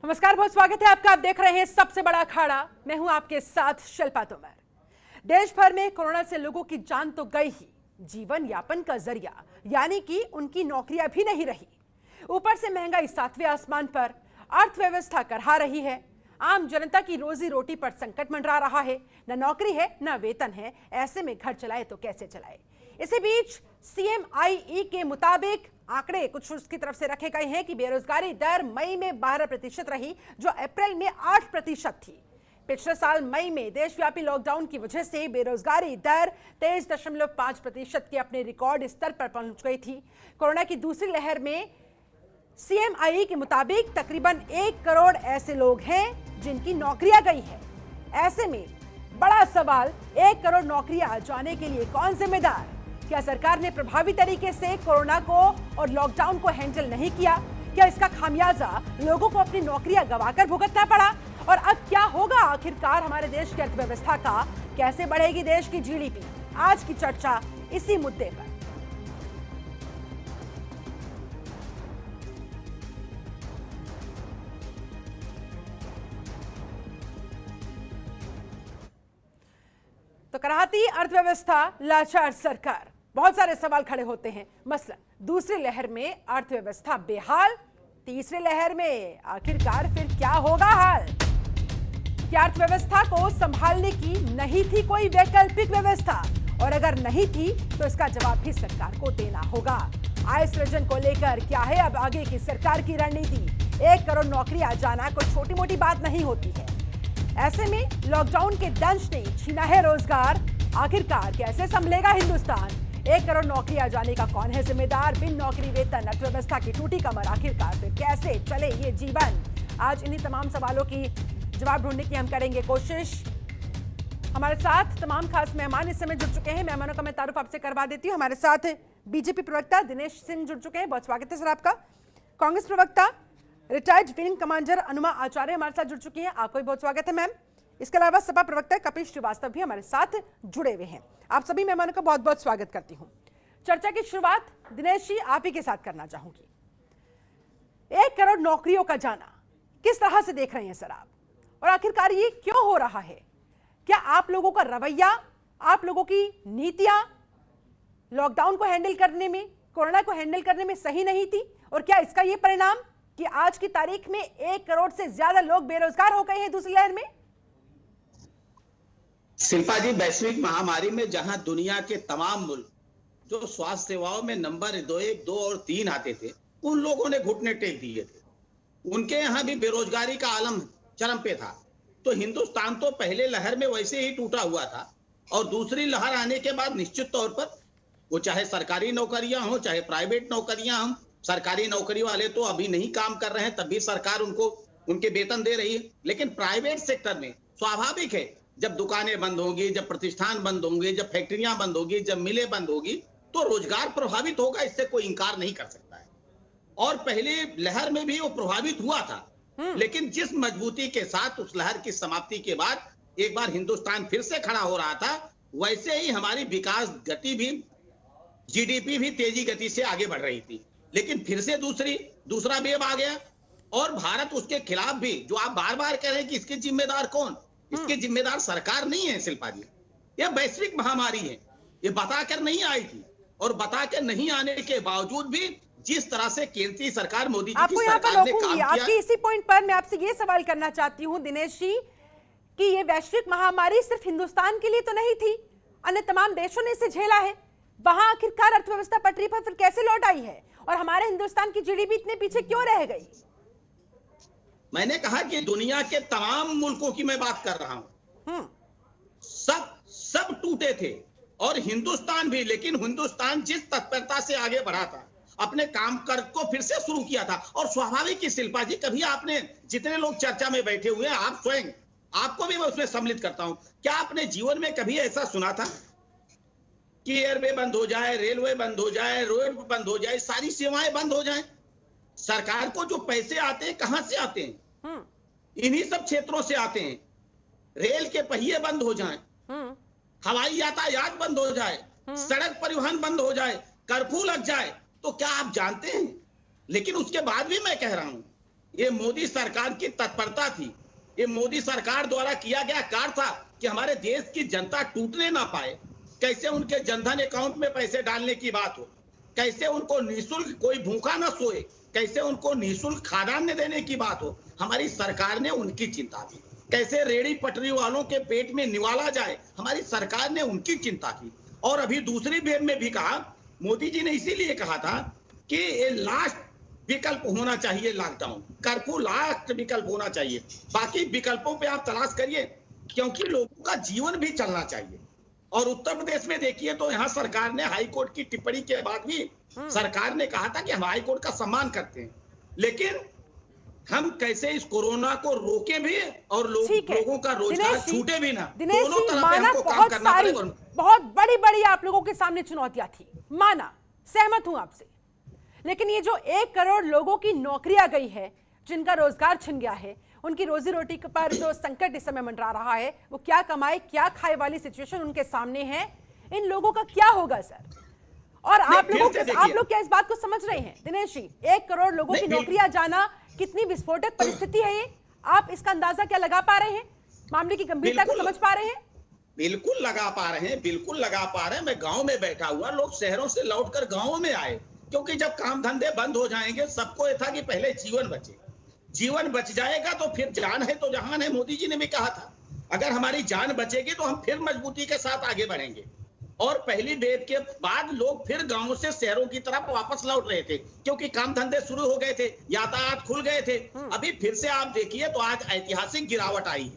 नमस्कार, बहुत स्वागत है आपका। आप देख रहे हैं सबसे बड़ा अखाड़ा। मैं हूं आपके साथ शिल्पा तोमर। देश भर में कोरोना से लोगों की जान तो गई ही, जीवन यापन का जरिया यानी कि उनकी नौकरियां भी नहीं रही। ऊपर से महंगाई सातवें आसमान पर, अर्थव्यवस्था करहा रही है। आम जनता की रोजी रोटी पर संकट मंडरा रहा है। न नौकरी है न वेतन है। ऐसे में घर चलाए तो कैसे चलाए। इसी बीच CMIE के मुताबिक आंकड़े कुछ उसकी तरफ से रखे गए हैं कि बेरोजगारी दर मई में 12% रही, जो अप्रैल में 8% थी। पिछले साल मई में देशव्यापी लॉकडाउन की वजह से बेरोजगारी दर 23.5% के अपने रिकॉर्ड स्तर पर पहुंच गई थी। कोरोना की दूसरी लहर में CMIE के मुताबिक तकरीबन 1 करोड़ ऐसे लोग हैं जिनकी नौकरियां गई है। ऐसे में बड़ा सवाल, 1 करोड़ नौकरियां जाने के लिए कौन जिम्मेदार? क्या सरकार ने प्रभावी तरीके से कोरोना को और लॉकडाउन को हैंडल नहीं किया? क्या इसका खामियाजा लोगों को अपनी नौकरियां गंवाकर भुगतना पड़ा? और अब क्या होगा आखिरकार हमारे देश की अर्थव्यवस्था का? कैसे बढ़ेगी देश की GDP? आज की चर्चा इसी मुद्दे पर। तो कराहती अर्थव्यवस्था, लाचार सरकार, बहुत सारे सवाल खड़े होते हैं। मसलन दूसरी लहर में अर्थव्यवस्था बेहाल, तीसरी लहर में आखिरकार फिर क्या होगा हाल? क्या अर्थव्यवस्था को संभालने की नहीं थी कोई वैकल्पिक व्यवस्था? और अगर नहीं थी तो इसका जवाब भी सरकार को देना होगा। आय सृजन को लेकर क्या है अब आगे की सरकार की रणनीति? 1 करोड़ नौकरियां जाना कोई छोटी मोटी बात नहीं होती है। ऐसे में लॉकडाउन के दंश ने छीना है रोजगार। आखिरकार कैसे संभलेगा हिंदुस्तान? 1 करोड़ नौकरियां जाने का कौन है जिम्मेदार? बिन नौकरी, वेतन, अर्थव्यवस्था की टूटी कमर, आखिरकार फिर कैसे चले ये जीवन? आज इन्हीं तमाम सवालों की जवाब ढूंढने की हम करेंगे कोशिश। हमारे साथ तमाम खास मेहमान इस समय जुड़ चुके हैं। मेहमानों का मैं तारुफ आपसे करवा देती हूँ। हमारे साथ BJP प्रवक्ता दिनेश सिंह जुड़ चुके हैं, बहुत स्वागत है सर आपका। कांग्रेस प्रवक्ता रिटायर्ड विंग कमांडर अनुमा आचार्य हमारे साथ जुड़ चुकी हैं, आपका भी बहुत स्वागत है मैम। इसके अलावा सपा प्रवक्ता कपिल श्रीवास्तव भी हमारे साथ जुड़े हुए हैं। आप सभी मेहमानों का बहुत बहुत स्वागत करती हूं। चर्चा की शुरुआत दिनेश जी आप ही के साथ करना चाहूंगी। 1 करोड़ नौकरियों का जाना किस तरह से देख रहे हैं सर आप, और आखिरकार ये क्यों हो रहा है? क्या आप लोगों का रवैया, आप लोगों की नीतियां लॉकडाउन को हैंडल करने में, कोरोना को हैंडल करने में सही नहीं थी? और क्या इसका ये परिणाम कि आज की तारीख में 1 करोड़ से ज्यादा लोग बेरोजगार हो गए हैं दूसरी लहर में? शिल्पा जी, वैश्विक महामारी में जहां दुनिया के तमाम मुल्क जो स्वास्थ्य सेवाओं में नंबर 2 और 3 आते थे, उन लोगों ने घुटने टेक दिए थे। उनके यहाँ भी बेरोजगारी का आलम चरम पे था। तो हिंदुस्तान तो पहले लहर में वैसे ही टूटा हुआ था, और दूसरी लहर आने के बाद निश्चित तौर पर वो चाहे सरकारी नौकरियां हो चाहे प्राइवेट नौकरियां हो, सरकारी नौकरी वाले तो अभी नहीं काम कर रहे हैं, तब भी सरकार उनको उनके वेतन दे रही है। लेकिन प्राइवेट सेक्टर में स्वाभाविक है, जब दुकानें बंद होंगी, जब प्रतिष्ठान बंद होंगे, जब फैक्ट्रियां बंद होगी, जब मिलें बंद होगी, तो रोजगार प्रभावित होगा, इससे कोई इंकार नहीं कर सकता है। और पहली लहर में भी वो प्रभावित हुआ था, लेकिन जिस मजबूती के साथ उस लहर की समाप्ति के बाद एक बार हिंदुस्तान फिर से खड़ा हो रहा था, वैसे ही हमारी विकास गति भी, GDP भी तेजी गति से आगे बढ़ रही थी। लेकिन फिर से दूसरा वेव आ गया, और भारत उसके खिलाफ भी, जो आप बार बार कह रहे हैं कि इसके जिम्मेदार कौन? इसके जिम्मेदार सरकार नहीं है शिल्पा जी, यह वैश्विक महामारी है। ये बताकर नहीं आई थी, और बताकर नहीं आने के बावजूद भी जिस तरह से केंद्रीय सरकार, मोदी जी की सरकार ने काम किया। आपके इसी पॉइंट पर मैं आपसे ये सवाल करना चाहती हूँ दिनेश जी, कि ये वैश्विक महामारी सिर्फ हिंदुस्तान के लिए तो नहीं थी, अन्य तमाम देशों ने इसे झेला है। वहां आखिरकार अर्थव्यवस्था पटरी पर फिर कैसे लौट आई है, और हमारे हिंदुस्तान की GDP इतने पीछे क्यों रह गई? मैंने कहा कि दुनिया के तमाम मुल्कों की मैं बात कर रहा हूं, सब टूटे थे, और हिंदुस्तान भी। लेकिन हिंदुस्तान जिस तत्परता से आगे बढ़ा था, अपने काम कर को फिर से शुरू किया था। और स्वाभाविक ही शिल्पा जी, कभी आपने, जितने लोग चर्चा में बैठे हुए हैं, आप स्वयं, आपको भी मैं उसमें सम्मिलित करता हूं, क्या आपने जीवन में कभी ऐसा सुना था कि एयरवे बंद हो जाए, रेलवे बंद हो जाए, रोड बंद हो जाए, सारी सेवाएं बंद हो जाएं? सरकार को जो पैसे आते हैं कहां से आते हैं? इन्हीं सब क्षेत्रों से आते हैं। रेल के पहिए बंद हो जाएं, हवाई यातायात बंद हो जाए, सड़क परिवहन बंद हो जाए, कर्फ्यू लग जाए, तो क्या आप जानते हैं? लेकिन उसके बाद भी मैं कह रहा हूं ये मोदी सरकार की तत्परता थी। ये मोदी सरकार द्वारा किया गया कार्य था कि हमारे देश की जनता टूटने ना पाए। कैसे उनके जनधन अकाउंट में पैसे डालने की बात हो, कैसे उनको निःशुल्क कोई भूखा ना सोए, कैसे उनको निःशुल्क खाद्यान्न देने की बात हो, हमारी सरकार ने उनकी चिंता की। कैसे रेड़ी पटरी वालों के पेट में निवाला जाए, हमारी सरकार ने उनकी चिंता की। और अभी दूसरी वेब में भी कहा, मोदी जी ने इसीलिए कहा था कि ये लास्ट विकल्प होना चाहिए, लॉकडाउन कर्फ्यू लास्ट विकल्प होना चाहिए। बाकी विकल्पों पे आप तलाश करिए, क्योंकि लोगों का जीवन भी चलना चाहिए। और उत्तर प्रदेश में देखिए तो यहाँ सरकार ने हाई कोर्ट की टिप्पणी के बाद भी सरकार ने कहा था कि हम हाई कोर्ट का सम्मान करते हैं, लेकिन हम कैसे इस कोरोना को रोके भी और लोगों का रोजगार छूटे भी ना। दोनों तरफ पे हमको काम करना पड़ेगा। बहुत बड़ी बड़ी आप लोगों के सामने चुनौतियां थी, माना, सहमत हूं आपसे, लेकिन ये जो 1 करोड़ लोगों की नौकरियां गई है, जिनका रोजगार छिन गया है, उनकी रोजी रोटी पर जो संकट इस समय मंडरा रहा है, वो क्या कमाए क्या खाए वाली सिचुएशन उनके सामने है, इन लोगों का क्या होगा सर? और आप लोग क्या इस बात को समझ रहे हैं दिनेश जी? 1 करोड़ लोगों की नौकरियां जाना कितनी विस्फोटक परिस्थिति है ये, आप इसका अंदाजा क्या लगा पा रहे हैं? मामले की गंभीरता को समझ पा रहे हैं? बिल्कुल लगा पा रहे हैं, बिल्कुल लगा पा रहे हैं। मैं गांव में बैठा हुआ, लोग शहरों से लौटकर गांवों में आए, क्योंकि जब काम धंधे बंद हो जाएंगे, सबको ये था कि पहले जीवन बचे। जीवन बच जाएगा तो फिर जान है तो जहान है, मोदी जी ने भी कहा था। अगर हमारी जान बचेगी तो हम फिर मजबूती के साथ आगे बढ़ेंगे। और पहली वेव के बाद लोग फिर गांवों से शहरों की तरफ वापस लौट रहे थे, क्योंकि काम धंधे शुरू हो गए थे, यातायात खुल गए थे। अभी फिर से आप देखिए तो आज ऐतिहासिक गिरावट आई है।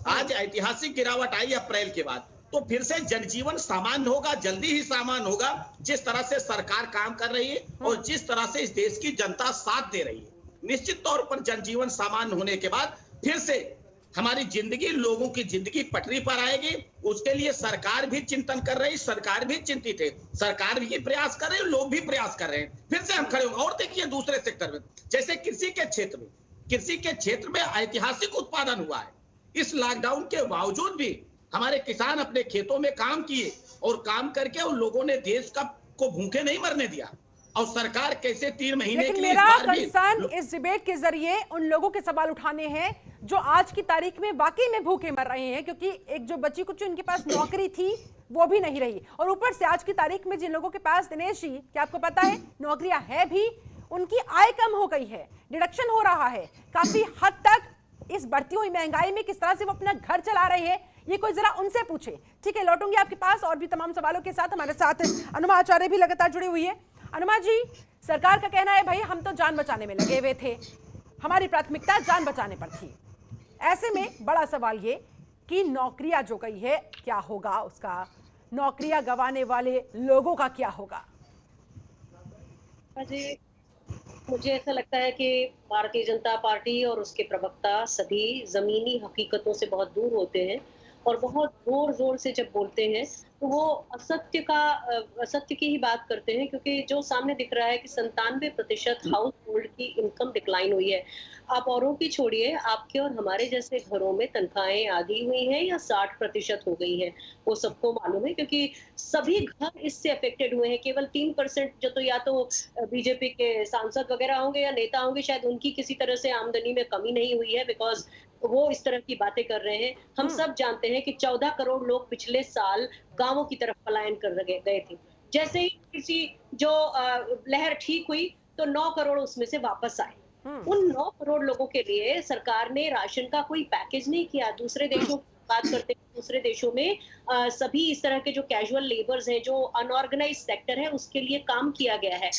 आज ऐतिहासिक गिरावट आई अप्रैल के बाद, तो फिर से जनजीवन सामान्य होगा, जल्दी ही सामान्य होगा। जिस तरह से सरकार काम कर रही है और जिस तरह से इस देश की जनता साथ दे रही है, निश्चित तौर पर जनजीवन सामान्य होने के बाद फिर से हमारी जिंदगी, लोगों की जिंदगी पटरी पर आएगी। उसके लिए सरकार भी चिंतन कर रही, सरकार भी चिंतित है, सरकार भी प्रयास कर रही है, लोग भी प्रयास कर रहे हैं। फिर से हम खड़े होंगे। और देखिए दूसरे सेक्टर में, जैसे कृषि के क्षेत्र में ऐतिहासिक उत्पादन हुआ है। इस लॉकडाउन के बावजूद भी हमारे किसान अपने खेतों में काम किए और काम करके उन लोगों ने देश को भूखे नहीं मरने दिया। और सरकार कैसे 3 महीने लेकिन मेरा कंसर्न इस डिबेट के जरिए उन लोगों के सवाल उठाने हैं जो आज की तारीख में वाकई में भूखे मर रहे हैं, क्योंकि एक जो बच्ची कुछ उनके पास नौकरी थी वो भी नहीं रही, और ऊपर से आज की तारीख में जिन लोगों के पास, दिनेश जी क्या आपको पता है, नौकरियां है भी, उनकी आय कम हो गई है, डिडक्शन हो रहा है काफी हद तक। इस बढ़ती हुई महंगाई में किस तरह से वो अपना घर चला रहे हैं, ये कोई जरा उनसे पूछे। ठीक है, लौटूंगी आपके पास और भी तमाम सवालों के साथ। हमारे साथ अनुमा आचार्य भी लगातार जुड़ी हुई है। अनुमा जी, सरकार का कहना है भाई हम तो जान बचाने में लगे हुए थे, हमारी प्राथमिकता जान बचाने पर थी। ऐसे में बड़ा सवाल ये कि नौकरियां जो गई है क्या होगा उसका, नौकरियां गंवाने वाले लोगों का क्या होगा? जी, मुझे ऐसा लगता है कि भारतीय जनता पार्टी और उसके प्रवक्ता सभी जमीनी हकीकतों से बहुत दूर होते हैं और बहुत जोर जोर से जब बोलते हैं तो वो असत्य की ही बात करते हैं, क्योंकि जो सामने दिख रहा है कि 97% हाउस होल्ड की इनकम डिक्लाइन हुई है। आप औरों की छोड़िए, आपके और हमारे जैसे घरों में तनख्वाहें आधी हुई हैं या 60% हो गई हैं, वो सबको मालूम है, क्योंकि सभी घर इससे अफेक्टेड हुए हैं। केवल 3% जो तो या तो बीजेपी के सांसद वगैरह होंगे या नेता होंगे, शायद उनकी किसी तरह से आमदनी में कमी नहीं हुई है, बिकॉज वो इस तरह की बातें कर रहे हैं। हम सब जानते हैं कि 14 करोड़ लोग पिछले साल गांवों की तरफ पलायन कर गए थे। जैसे ही किसी जो लहर ठीक हुई तो 9 करोड़ उसमें से वापस आए। उन 9 करोड़ लोगों के लिए सरकार ने राशन का कोई पैकेज नहीं किया। दूसरे देशों की बात करते हैं, दूसरे देशों में सभी इस तरह के जो कैजुअल लेबर्स हैं, जो अनऑर्गेनाइज सेक्टर है, उसके लिए काम किया गया है।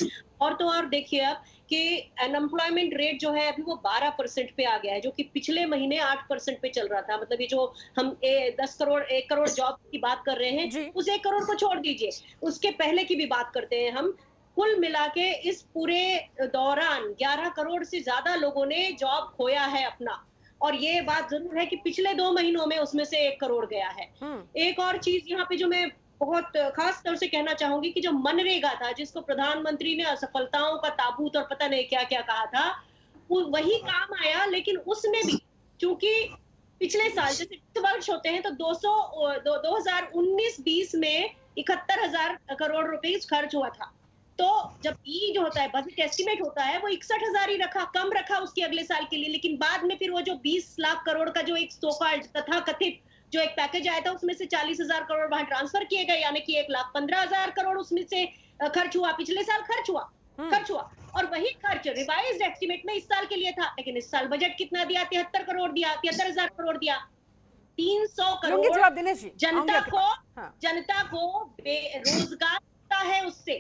और तो और देखिए आप कि अनएम्प्लॉयमेंट रेट जो है अभी वो 12% पे आ गया है, जो कि पिछले महीने 8% पे चल रहा था। मतलब ये जो हम 1 करोड़ जॉब की बात कर रहे हैं, उस 1 करोड़ को छोड़ दीजिए, उसके पहले की भी बात करते हैं हम। कुल मिला के इस पूरे दौरान 11 करोड़ से ज्यादा लोगों ने जॉब खोया है अपना। और ये बात जरूर है कि पिछले 2 महीनों में उसमें से 1 करोड़ गया है। एक और चीज यहाँ पे जो मैं बहुत खास तौर से कहना चाहूंगी कि जो मनरेगा था, जिसको प्रधानमंत्री ने असफलताओं का ताबूत और पता नहीं क्या क्या कहा था, वो वही काम आया। लेकिन उसमें भी चूंकि पिछले साल जैसे वर्ष होते हैं तो 2019-20 में 71,000 करोड़ रुपए खर्च हुआ था। तो जब ये जो होता है बजट एस्टिमेट होता है वो 61,000 ही रखा, कम रखा उसके अगले साल के लिए, लेकिन बाद में फिर वो जो 20 लाख करोड़ का जो एक सोकॉल्ड तथाकथित जो एक पैकेज आया था उसमें से 40,000 करोड़ वहां ट्रांसफर किए गए, यानी कि 1,15,000 करोड़ उसमें से खर्च हुआ, पिछले साल खर्च हुआ। और वही खर्च रिवाइज्ड एस्टिमेट में इस साल के लिए था, लेकिन इस साल बजट कितना दिया? 73 करोड़ दिया, 73,000 करोड़ दिया। 300 करोड़ जनता को बेरोजगार है उससे,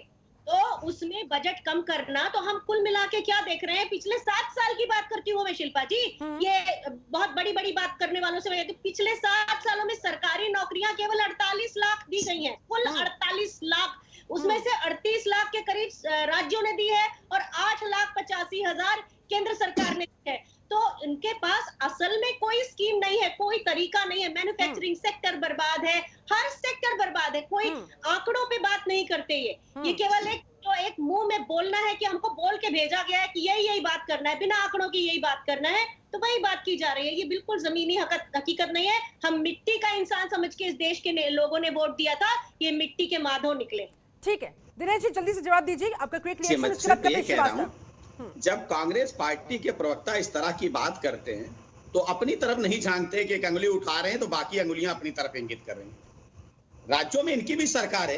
तो उसमें बजट कम करना, तो हम कुल मिला के क्या देख रहे हैं? पिछले 7 साल की बात करती हूँ मैं शिल्पा जी, ये बहुत बड़ी बात करने वालों से पिछले 7 सालों में सरकारी नौकरियां केवल 48 लाख दी गई हैं, कुल 48 लाख, उसमें से 38 लाख के करीब राज्यों ने दी है और 8,85,000 केंद्र सरकार ने दी है। तो इनके पास असल में कोई स्कीम नहीं है, कोई तरीका नहीं है। मैन्युफैक्चरिंग सेक्टर बर्बाद है, हर सेक्टर बर्बाद है, कोई आंकड़ों पे बात नहीं करते। ये केवल एक मुंह में बोलना है कि हमको बोल के भेजा गया है कि यही बात करना है, बिना आंकड़ों की यही बात करना है, तो वही बात की जा रही है। ये बिल्कुल जमीनी हकीकत नहीं है। हम मिट्टी का इंसान समझ के इस देश के लोगों ने वोट दिया था, ये मिट्टी के माधो निकले। ठीक है दिनेश जी, जल्दी से जवाब दीजिए, आपका क्विक रिएक्शन, उसके बाद कपिल श्रीवास्तव। जब कांग्रेस पार्टी के प्रवक्ता इस तरह की बात करते हैं तो अपनी तरफ नहीं झांकते कि एक अंगुली उठा रहे हैं तो बाकी अंगुलियां अपनी तरफ इंगित कर रही हैं। राज्यों में इनकी भी सरकार है,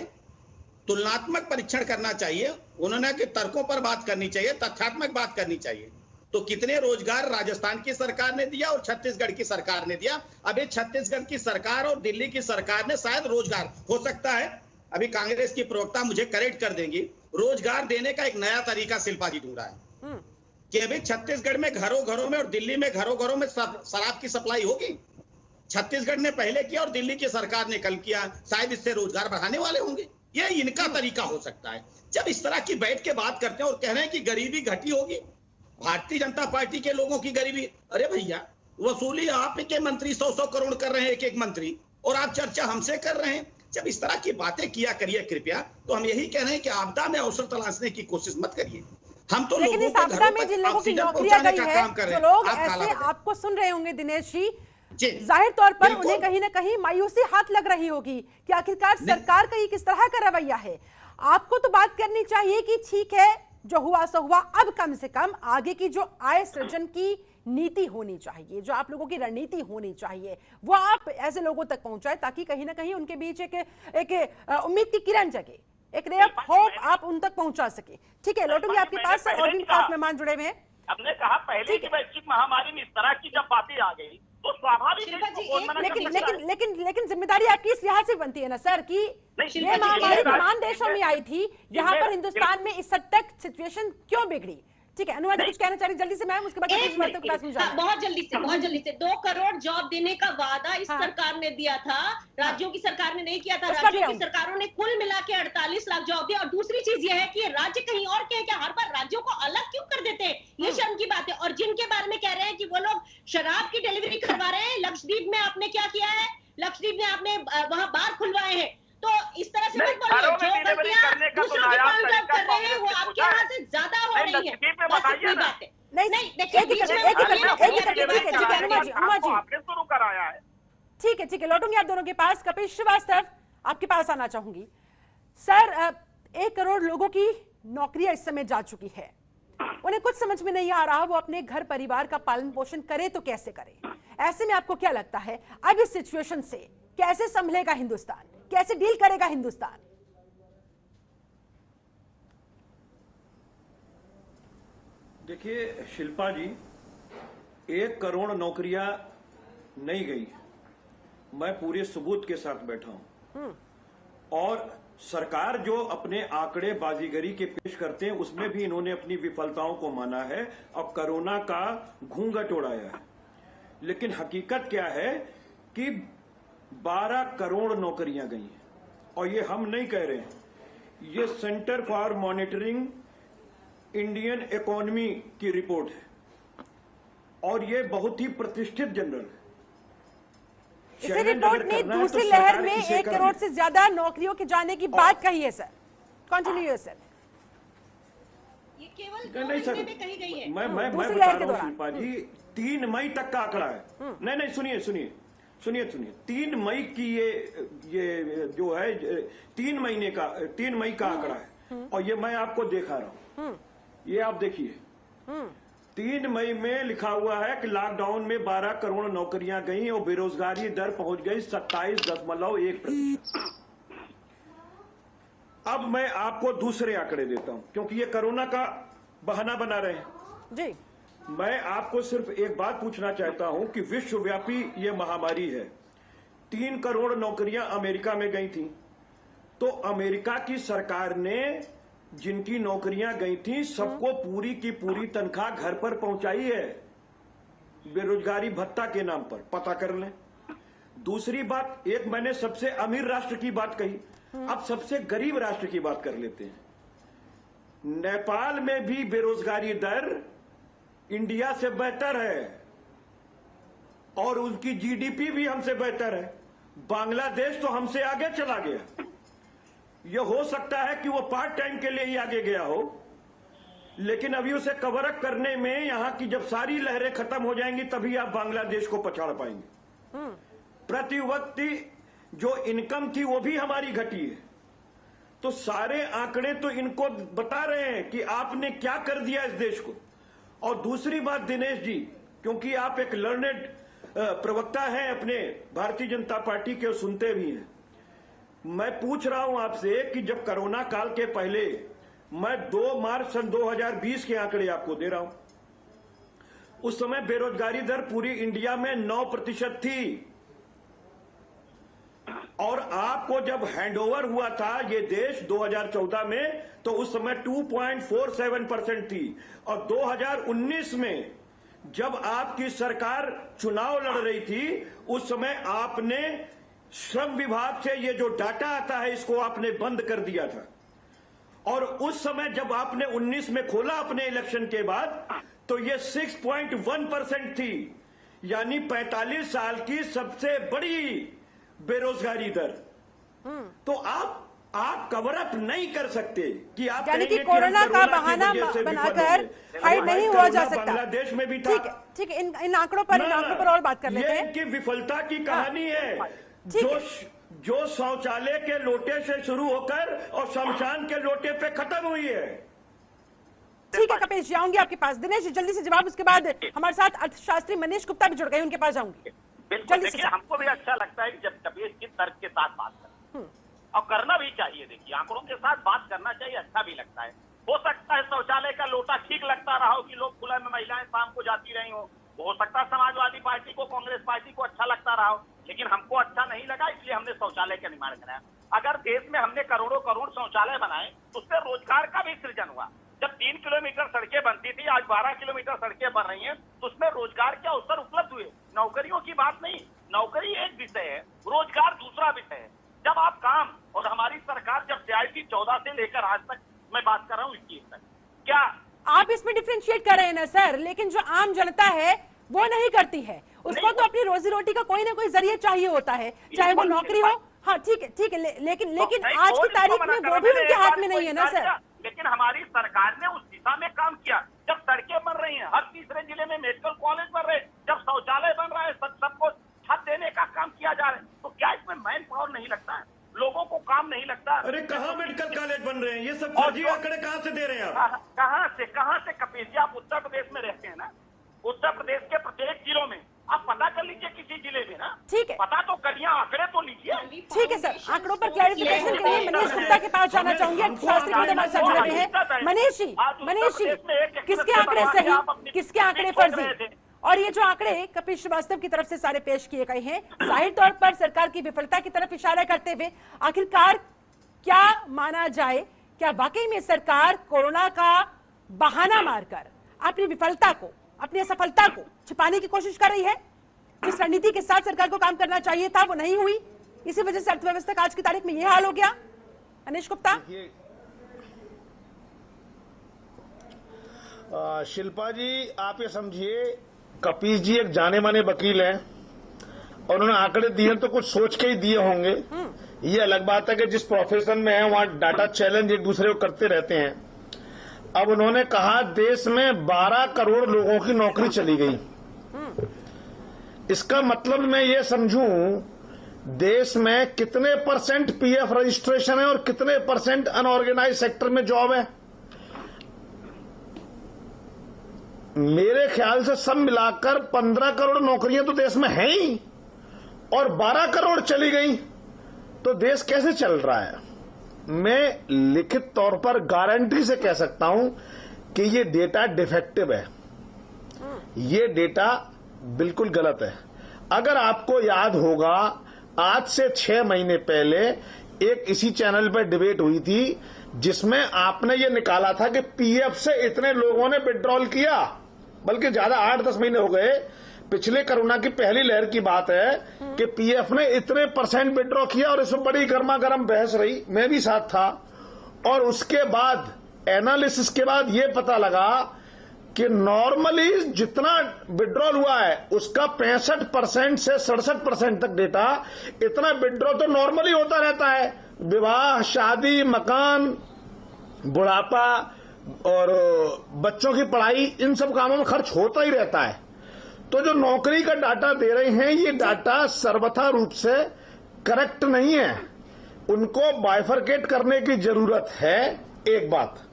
तुलनात्मक परीक्षण करना चाहिए, उन्होंने के तर्कों पर बात करनी चाहिए, तथ्यात्मक बात करनी चाहिए। तो कितने रोजगार राजस्थान की सरकार ने दिया और छत्तीसगढ़ की सरकार ने दिया? अभी छत्तीसगढ़ की सरकार और दिल्ली की सरकार ने शायद रोजगार, हो सकता है अभी कांग्रेस की प्रवक्ता मुझे करेक्ट कर देंगी, रोजगार देने का एक नया तरीका शिल्पा जी ढूंढा है कि अभी छत्तीसगढ़ में घरों में और दिल्ली में घरों में शराब की सप्लाई होगी। छत्तीसगढ़ ने पहले किया और दिल्ली की सरकार ने कल किया, शायद इससे रोजगार बढ़ाने वाले होंगे। ये इनका तरीका हो सकता है। जब इस तरह की बैठ के बात करते हैं और कह रहे हैं कि गरीबी घटी होगी, भारतीय जनता पार्टी के लोगों की गरीबी, अरे भैया वसूली आपके मंत्री 100 करोड़ कर रहे हैं एक मंत्री, और आप चर्चा हमसे कर रहे हैं। जब इस तरह की बातें किया करिए कृपया, तो हम यही कह रहे हैं कि आपदा में अवसर तलाशने की कोशिश मत करिए। हम तो लेकिन इस आपदा में जिन लोगों की नौकरियां गई है, जो लोग ऐसे आपको सुन रहे होंगे दिनेश जी, जाहिर तौर पर उन्हें कहीं ना कहीं मायूसी हाथ लग रही होगी कि आखिरकार सरकार का ये किस तरह का रवैया है। आपको तो बात करनी चाहिए कि ठीक है जो हुआ सो हुआ, अब कम से कम आगे की जो आय सृजन की नीति होनी चाहिए, जो आप लोगों की रणनीति होनी चाहिए, वो आप ऐसे लोगों तक पहुंचाए ताकि कहीं ना कहीं उनके बीच एक उम्मीद की किरण जगे, एक रे ऑफ होप आप उन तक पहुंचा सके। ठीक है, लौटूंगी आपके पास, और भी खास मेहमान जुड़े हुए हैं। हमने कहा पहले की वैश्विक महामारी में इस तरह की जब बातें आ गई तो स्वाभाविक लेकिन जिम्मेदारी आपकी इस लिहाज से बनती है ना सर कि ये महामारी तमाम देशों में आई थी, यहाँ पर हिंदुस्तान में इस हद तक सिचुएशन क्यों बिगड़ी? ठीक है, अनुवाद कुछ कहना चाह रही जल्दी से मैम, उसके बाद बहुत जल्दी से 2 करोड़ जॉब देने का वादा इस सरकार ने दिया था, राज्यों की सरकार ने नहीं किया था। राज्यों की सरकारों ने कुल मिला के 48 लाख जॉब दिया। और दूसरी चीज ये है कि राज्य कहीं और के क्या हर बार राज्यों को अलग क्यों कर देते हैं, ये शर्म की बात है। और जिनके बारे में कह रहे हैं कि वो लोग शराब की डिलीवरी करवा रहे हैं, लक्षद्वीप में आपने क्या किया है? लक्षद्वीप में आपने वहां बार खुलवाए हैं। तो इस तरह से मत बोलिए, जो गलतियां दूसरों के काम जब कर रहे हैं वो आपके यहाँ से ज्यादा हो रही है। बस इतनी बात है। नहीं देखिए, ठीक है, लौटूंगी आप दोनों के पास। कपिल श्रीवास्तव, आपके पास आना चाहूंगी। सर, 1 करोड़ लोगों की नौकरियां इस समय जा चुकी है, उन्हें कुछ समझ में नहीं आ रहा वो अपने घर परिवार का पालन पोषण करे तो कैसे करे। ऐसे में आपको क्या लगता है अब इस सिचुएशन से कैसे संभलेगा हिंदुस्तान, कैसे डील करेगा हिंदुस्तान? देखिए शिल्पा जी, 1 करोड़ नौकरियां नहीं गई, मैं पूरे सबूत के साथ बैठा हूं। और सरकार जो अपने आंकड़े बाजीगरी के पेश करते हैं उसमें भी इन्होंने अपनी विफलताओं को माना है, अब कोरोना का घूंघट उड़ाया है। लेकिन हकीकत क्या है कि 12 करोड़ नौकरियां गई हैं, और ये हम नहीं कह रहे हैं, ये centre for monitoring Indian economy की रिपोर्ट है, और ये बहुत ही प्रतिष्ठित जर्नल है। इस रिपोर्ट ने दूसरी लहर में 1 करोड़ से ज्यादा नौकरियों के जाने की बात कही है सर। Continue sir. ये केवल नहीं सर, कही गई है। मैं बता रहा हूं शिल्पा जी, 3 मई तक का आंकड़ा है। नहीं सुनिए 3 मई की ये जो है 3 मई का आंकड़ा है। और ये मैं आपको दिखा रहा हूं, ये आप देखिए 3 मई में लिखा हुआ है कि लॉकडाउन में 12 करोड़ नौकरियां गई और बेरोजगारी दर पहुंच गई 27.1%। अब मैं आपको दूसरे आंकड़े देता हूं, क्योंकि ये कोरोना का बहाना बना रहे हैं जी। मैं आपको सिर्फ एक बात पूछना चाहता हूं कि विश्वव्यापी ये महामारी है, 3 करोड़ नौकरियां अमेरिका में गई थी, तो अमेरिका की सरकार ने जिनकी नौकरियां गई थी सबको पूरी की पूरी तनख्वाह घर पर पहुंचाई है, बेरोजगारी भत्ता के नाम पर, पता कर लें। दूसरी बात, एक मैंने सबसे अमीर राष्ट्र की बात कही, अब सबसे गरीब राष्ट्र की बात कर लेते हैं। नेपाल में भी बेरोजगारी दर इंडिया से बेहतर है और उनकी जीडीपी भी हमसे बेहतर है। बांग्लादेश तो हमसे आगे चला गया। यह हो सकता है कि वो पार्ट टाइम के लिए ही आगे गया हो, लेकिन अभी उसे कवर अप करने में यहां की जब सारी लहरें खत्म हो जाएंगी तभी आप बांग्लादेश को पछाड़ पाएंगे। प्रति व्यक्ति जो इनकम थी वो भी हमारी घटी है। तो सारे आंकड़े तो इनको बता रहे हैं कि आपने क्या कर दिया इस देश को। और दूसरी बात दिनेश जी, क्योंकि आप एक लर्नेड प्रवक्ता हैं अपने भारतीय जनता पार्टी के, सुनते भी हैं, मैं पूछ रहा हूं आपसे कि जब कोरोना काल के पहले, मैं 2 मार्च सन 2020 के आंकड़े आपको दे रहा हूं, उस समय बेरोजगारी दर पूरी इंडिया में 9% थी और आपको जब हैंडओवर हुआ था ये देश 2014 में तो उस समय 2.47% थी और 2019 में जब आपकी सरकार चुनाव लड़ रही थी उस समय आपने श्रम विभाग से ये जो डाटा आता है इसको आपने बंद कर दिया था। और उस समय जब आपने 19 में खोला अपने इलेक्शन के बाद तो ये 6.1% थी, यानी 45 साल की सबसे बड़ी बेरोजगारी दर। तो आप कवर अप नहीं कर सकते कि आप यानी कि कोरोना का बहाना बनाकर हाइड नहीं हुआ जा सकता। बांग्लादेश में भी था। ठीक है, इन आंकड़ों पर और बात कर लेते हैं। इनकी विफलता की कहानी है जो शौचालय के लोटे से शुरू होकर और शमशान के लोटे पे खत्म हुई है। ठीक है कपिश जी, आऊंगी आपके पास। दिनेश जी जल्दी से जवाब, उसके बाद हमारे साथ अर्थशास्त्री मनीष गुप्ता भी जुड़ गए, उनके पास जाऊंगी। बिल्कुल, देखिए हमको भी अच्छा लगता है कि जब कपिश जी तर्क के साथ बात करें और करना भी चाहिए। देखिए आंकड़ों के साथ बात करना चाहिए, अच्छा भी लगता है। हो सकता है शौचालय का लोटा ठीक लगता रहा हो कि लोग खुले में महिलाएं शाम को जाती रही हो सकता है समाजवादी पार्टी को, कांग्रेस पार्टी को अच्छा लगता रहा हो, लेकिन हमको अच्छा नहीं लगा, इसलिए हमने शौचालय का निर्माण कराया। अगर देश में हमने करोड़ों करोड़ शौचालय बनाए तो उससे रोजगार का भी सृजन हुआ। जब 3 किलोमीटर सड़कें बनती थी, आज 12 किलोमीटर सड़कें बन रही हैं, तो उसमें रोजगार के अवसर उपलब्ध हुए। नौकरियों की बात नहीं, नौकरी एक विषय है, रोजगार दूसरा विषय है। जब आप काम, और हमारी सरकार जब से आई थी 14 से लेकर आज तक, मैं बात कर रहा हूँ 21 तक, क्या आप इसमें डिफरेंशिएट कर रहे हैं ना सर, लेकिन जो आम जनता है वो नहीं करती है, उसको तो अपनी रोजी रोटी का कोई ना कोई जरिए चाहिए होता है, चाहे वो नौकरी हो। हाँ ठीक है, लेकिन आज की तारीख में वो भी उनके हाथ में नहीं है ना सर। लेकिन हमारी सरकार ने उस दिशा में काम किया। जब सड़कें बन रही हैं, हर तीसरे जिले में मेडिकल कॉलेज बन रहे, जब शौचालय बन रहा है, सबको छत देने का काम किया जा रहा है, तो क्या इसमें मैन पावर नहीं लगता है? लोगों को काम नहीं लगता? अरे कहाँ मेडिकल कॉलेज बन रहे हैं? ये सब फर्जी आंकड़े कहाँ से दे रहे हैं आप? कहाँ से कपिश जी, आप उत्तर प्रदेश में रहते हैं ना, उत्तर प्रदेश के प्रत्येक जिलों में आप पता कर लीजिए किसी जिले में ना। ठीक है, पता तो करिए, आंकड़े तो लीजिए। ठीक है सर, आंकड़ों पर क्लैरिफिकेशन के लिए मनीष गुप्ता के पास जाना चाहूंगी। शास्त्री जी हमारे साथ जुड़ रहे हैं। मनीष जी किसके आंकड़े सही, किसके आंकड़े फर्जी? और ये जो आंकड़े कपिल श्रीवास्तव की तरफ से सारे पेश किए गए हैं, जाहिर तौर पर सरकार की विफलता की तरफ इशारा करते हुए, आखिरकार क्या माना जाए? क्या वाकई में सरकार कोरोना का बहाना मारकर अपनी विफलता को, अपनी असफलता को छिपाने की कोशिश कर रही है? जिस रणनीति के साथ सरकार को काम करना चाहिए था वो नहीं हुई, इसी वजह से अर्थव्यवस्था का आज की तारीख में यह हाल हो गया। अनिश गुप्ता। शिल्पा जी, आप ये समझिए, कपिश जी एक जाने माने वकील हैं और उन्होंने आंकड़े दिए तो कुछ सोच के ही दिए होंगे। ये अलग बात है कि जिस प्रोफेशन में है वहां डाटा चैलेंज एक दूसरे को करते रहते हैं। अब उन्होंने कहा देश में 12 करोड़ लोगों की नौकरी चली गई। इसका मतलब मैं ये समझूं देश में कितने % पीएफ रजिस्ट्रेशन है और कितने % अनऑर्गेनाइज सेक्टर में जॉब है? मेरे ख्याल से सब मिलाकर 15 करोड़ नौकरियां तो देश में हैं ही, और 12 करोड़ चली गई तो देश कैसे चल रहा है? मैं लिखित तौर पर गारंटी से कह सकता हूं कि ये डेटा डिफेक्टिव है, ये डेटा बिल्कुल गलत है। अगर आपको याद होगा, आज से 6 महीने पहले एक इसी चैनल पर डिबेट हुई थी जिसमें आपने ये निकाला था कि पीएफ से इतने लोगों ने विड्रॉल किया, बल्कि ज्यादा 8-10 महीने हो गए, पिछले कोरोना की पहली लहर की बात है कि पीएफ ने इतने % विड्रॉ किया और इसमें बड़ी गर्मा गर्म बहस रही, मैं भी साथ था। और उसके बाद एनालिसिस के बाद ये पता लगा कि नॉर्मली जितना विड्रॉल हुआ है उसका 65% से 67% तक डेटा, इतना विड्रॉ तो नॉर्मली होता रहता है। विवाह, शादी, मकान, बुढ़ापा और बच्चों की पढ़ाई, इन सब कामों में खर्च होता ही रहता है। तो जो नौकरी का डाटा दे रहे हैं, ये डाटा सर्वथा रूप से करेक्ट नहीं है, उनको बाइफरकेट करने की जरूरत है। एक बात।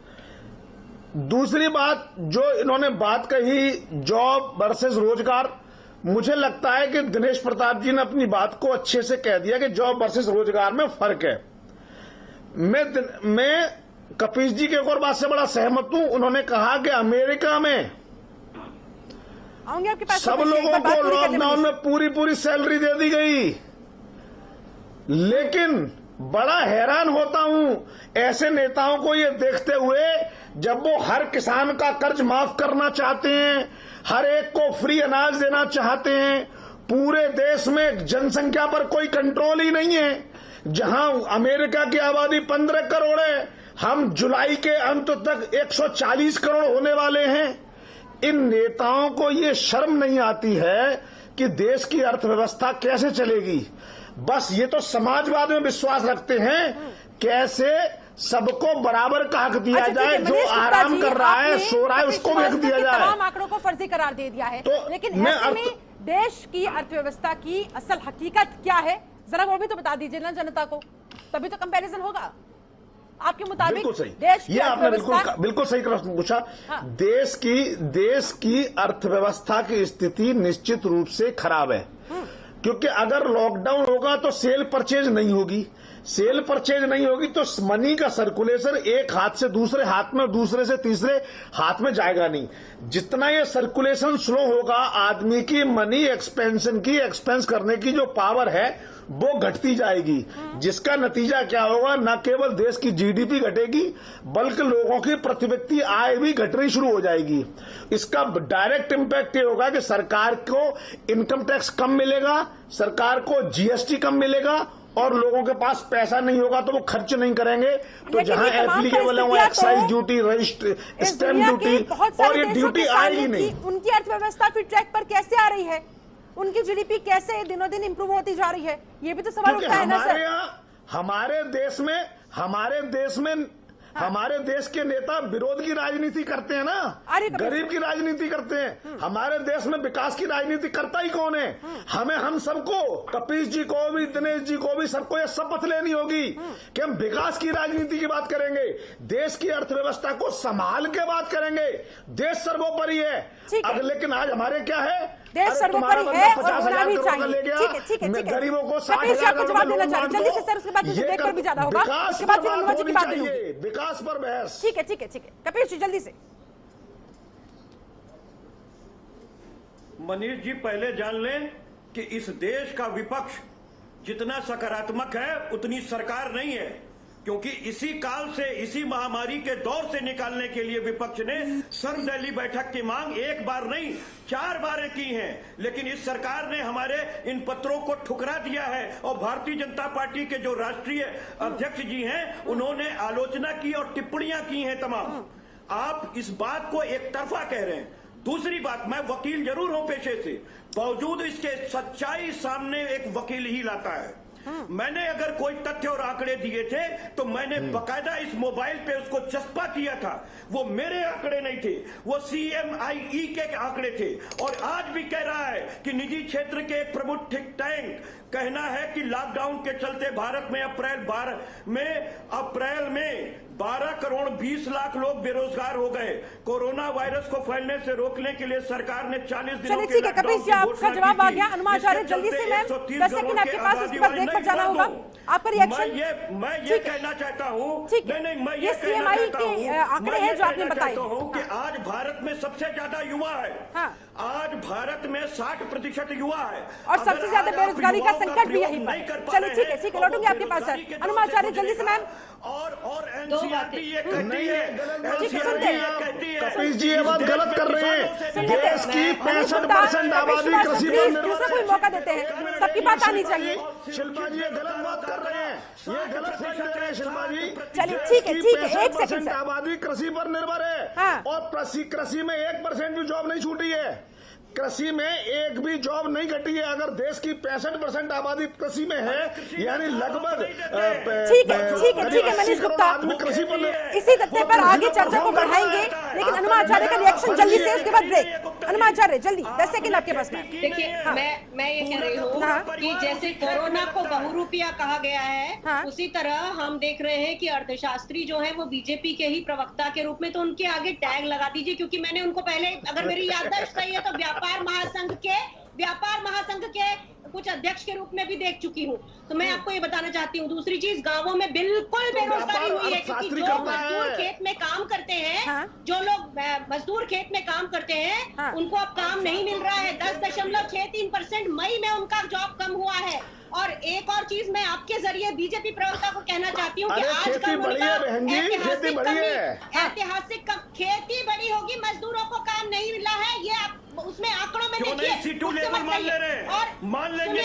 दूसरी बात जो इन्होंने बात कही जॉब वर्सेस रोजगार, मुझे लगता है कि दिनेश प्रताप जी ने अपनी बात को अच्छे से कह दिया कि जॉब वर्सेस रोजगार में फर्क है। मैं कपीस जी की एक और बात से बड़ा सहमत हूं। उन्होंने कहा कि अमेरिका में आपके पास सब लोगों को लॉकडाउन में पूरी सैलरी दे दी गई, लेकिन बड़ा हैरान होता हूं ऐसे नेताओं को ये देखते हुए जब वो हर किसान का कर्ज माफ करना चाहते हैं, हर एक को फ्री अनाज देना चाहते हैं। पूरे देश में जनसंख्या पर कोई कंट्रोल ही नहीं है। जहां अमेरिका की आबादी 15 करोड़ है, हम जुलाई के अंत तक 140 करोड़ होने वाले हैं। इन नेताओं को ये शर्म नहीं आती है कि देश की अर्थव्यवस्था कैसे चलेगी। बस ये तो समाजवाद में विश्वास रखते हैं, कैसे सबको बराबर का हक दिया जाए, जो आराम कर रहा है, सो रहा है, उसको भी हक दिया जाए। तमाम आंकड़ों को फर्जी करार दे दिया है। तो लेकिन ऐसे में देश की अर्थव्यवस्था की असल हकीकत क्या है, जरा वो भी तो बता दीजिए ना जनता को, तभी तो कंपैरिजन होगा आपके मुताबिक। बिल्कुल सही, देश ये आपने बिल्कुल सही प्रश्न पूछा। हाँ। देश की अर्थव्यवस्था की स्थिति निश्चित रूप से खराब है, क्योंकि अगर लॉकडाउन होगा तो सेल परचेज नहीं होगी, सेल परचेज नहीं होगी तो मनी का सर्कुलेशन एक हाथ से दूसरे हाथ में, दूसरे से तीसरे हाथ में जाएगा नहीं। जितना ये सर्कुलेशन स्लो होगा, आदमी की मनी एक्सपेंस करने की जो पावर है वो घटती जाएगी, जिसका नतीजा क्या होगा, न केवल देश की जीडीपी घटेगी बल्कि लोगों की प्रति व्यक्ति आय भी घटनी शुरू हो जाएगी। इसका डायरेक्ट इम्पैक्ट ये होगा कि सरकार को इनकम टैक्स कम मिलेगा, सरकार को जीएसटी कम मिलेगा, और लोगों के पास पैसा नहीं होगा तो वो खर्च नहीं करेंगे। तो जहां एप्लीकेबल है वो एक्साइज ड्यूटी, स्टैम्प ड्यूटी, और ये ड्यूटी आएगी नहीं। उनकी अर्थव्यवस्था फिर ट्रैक पर कैसे आ रही है, उनकी जीडीपी कैसे दिनों दिन इंप्रूव होती जा रही है, ये भी तो सवाल उठता है ना सर। हमारे देश के नेता विरोध की राजनीति करते हैं ना, गरीब की राजनीति करते हैं। हमारे देश में विकास की राजनीति करता ही कौन है? हम सबको, कपीस जी को भी, दिनेश जी को भी, सबको ये शपथ लेनी होगी कि हम विकास की राजनीति की बात करेंगे, देश की अर्थव्यवस्था को संभाल के बात करेंगे। देश सर्वोपरि है। लेकिन आज हमारे क्या है, देश सर्वोपरि है और होना भी चाहिए। ठीक है। गरीबों को 60,000 जवाब देना चाहिए जल्दी से सर, उसके बाद ब्रेक पर भी ज्यादा होगा, उसके बाद फिर अनुराग जी की बात होगी, विकास पर बहस। ठीक है। कपिल जी जल्दी से। मनीष जी पहले जान लें कि इस देश का विपक्ष जितना सकारात्मक है उतनी सरकार नहीं है, क्योंकि इसी काल से, इसी महामारी के दौर से निकालने के लिए विपक्ष ने सर्वदलीय बैठक की मांग एक बार नहीं 4 बार की है, लेकिन इस सरकार ने हमारे इन पत्रों को ठुकरा दिया है। और भारतीय जनता पार्टी के जो राष्ट्रीय अध्यक्ष जी हैं, उन्होंने आलोचना की और टिप्पणियां की हैं तमाम। आप इस बात को एक तरफा कह रहे हैं। दूसरी बात, मैं वकील जरूर हूं पेशे से, बावजूद इसके सच्चाई सामने एक वकील ही लाता है। मैंने अगर कोई तथ्य और आंकड़े दिए थे तो मैंने बकायदा इस मोबाइल पे उसको चस्पा किया था। वो मेरे आंकड़े नहीं थे, वो CMIE के आंकड़े थे। और आज भी कह रहा है कि निजी क्षेत्र के एक प्रमुख थिंक टैंक कहना है कि लॉकडाउन के चलते भारत में अप्रैल में 12 करोड़ 20 लाख लोग बेरोजगार हो गए। कोरोना वायरस को फैलने से रोकने के लिए सरकार ने 40 दिनों के कपिल जी, आपका जवाब आ गया। अनुमाचार्य जल्दी से मैम 10 सेकंड आपके पास, उसके बाद ब्रेक पर जाना होगा। आपका रिएक्शन? मैं ये कहना चाहता हूँ, मैं ये CMI के आंकड़े हैं जो आपने बताए कि आज भारत में सबसे ज्यादा युवा है। आज भारत में 60% युवा है और सबसे ज्यादा बेरोजगारी का संकट भी यहीं पर। चलिए ठीक है, लौटूंगी आपके पास सर। अनुमाचार्य जल्दी से मैम। और NCERT ये कहती है, कपिल जी ये बात गलत कर रहे हैं। देश की 65% आबादी कृषि पर निर्भर दूसरे कोई मौका देते हैं, सबकी बात आनी चाहिए। शिल्पा जी ये गलत बात कर रहे हैं, ये गलत सोच दे रहे हैं शिल्पा जी। चलिए ठीक है, 1 सेकंड। आबादी कृषि पर निर्भर है और कृषि में 1% भी जॉब नहीं छूटी है। कृषि में एक भी जॉब नहीं घटी है। अगर देश की 65% आबादी कृषि में है, यानी लगभग ठीक है मनीष गुप्ता, कृषि पर इसी तथ्य पर आगे चर्चा को बढ़ाएंगे, लेकिन अनुमाचार्य का रिएक्शन जल्दी से, उसके बाद ब्रेक। अनुमाचार्य जल्दी 10 सेकंड आपके पास में। देखिए मैं ये कह रही हूँ कि जैसे कोरोना को बहुरूपिया कहा गया है, उसी तरह हम देख रहे हैं कि अर्थशास्त्री जो है वो बीजेपी के ही प्रवक्ता के रूप में, तो उनके आगे टैग लगा दीजिए, क्योंकि मैंने उनको पहले, अगर मेरी याददाश्त सही है तो व्यापार महासंघ के कुछ अध्यक्ष के रूप में भी देख चुकी हूँ। तो मैं आपको ये बताना चाहती हूँ। दूसरी चीज, गांवों में बिल्कुल बेरोजगारी हुई है, क्योंकि जो मजदूर खेत में काम करते हैं, जो लोग मजदूर खेत में काम करते हैं, उनको अब काम नहीं मिल रहा है। 10.63% मई में उनका जॉब कम हुआ है। और एक और चीज मैं आपके जरिए बीजेपी प्रवक्ता को कहना चाहती हूँ कि आज का ऐतिहासिक खेती बड़ी होगी, मजदूरों को काम नहीं मिला है, ये उसमें आंकड़ों में देखिए। मान लेंगे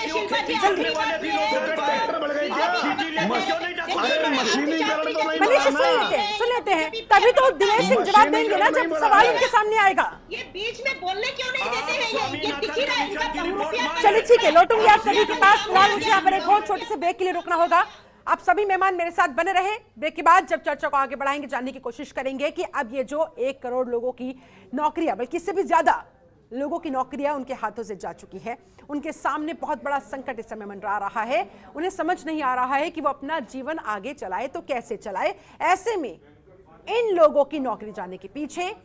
सुन लेते हैं, तभी तो दिनेश सिंह जवाब देंगे ना जब सवाल उनके सामने आएगा। ये बीच में बोलने क्यों नहीं देते हैं? ये दिख ही रहा है इनका बहुरूपिया। चलिए ठीक है, लौटूंगी आप सभी के पास। फिलहाल मुझे यहाँ पर एक बहुत छोटे से ब्रेक के लिए रुकना होगा। आप सभी मेहमान मेरे साथ बने रहे। ब्रेक के बाद जब चर्चा को आगे बढ़ाएंगे, जानने की कोशिश करेंगे कि अब ये जो 1 करोड़ लोगों की नौकरियां, बल्कि इससे भी ज्यादा लोगों की नौकरियां उनके हाथों से जा चुकी है, उनके सामने बहुत बड़ा संकट इस समय मंडरा रहा है। उन्हें समझ नहीं आ रहा है कि वो अपना जीवन आगे चलाए तो कैसे चलाए। ऐसे में इन लोगों की नौकरी जाने के पीछे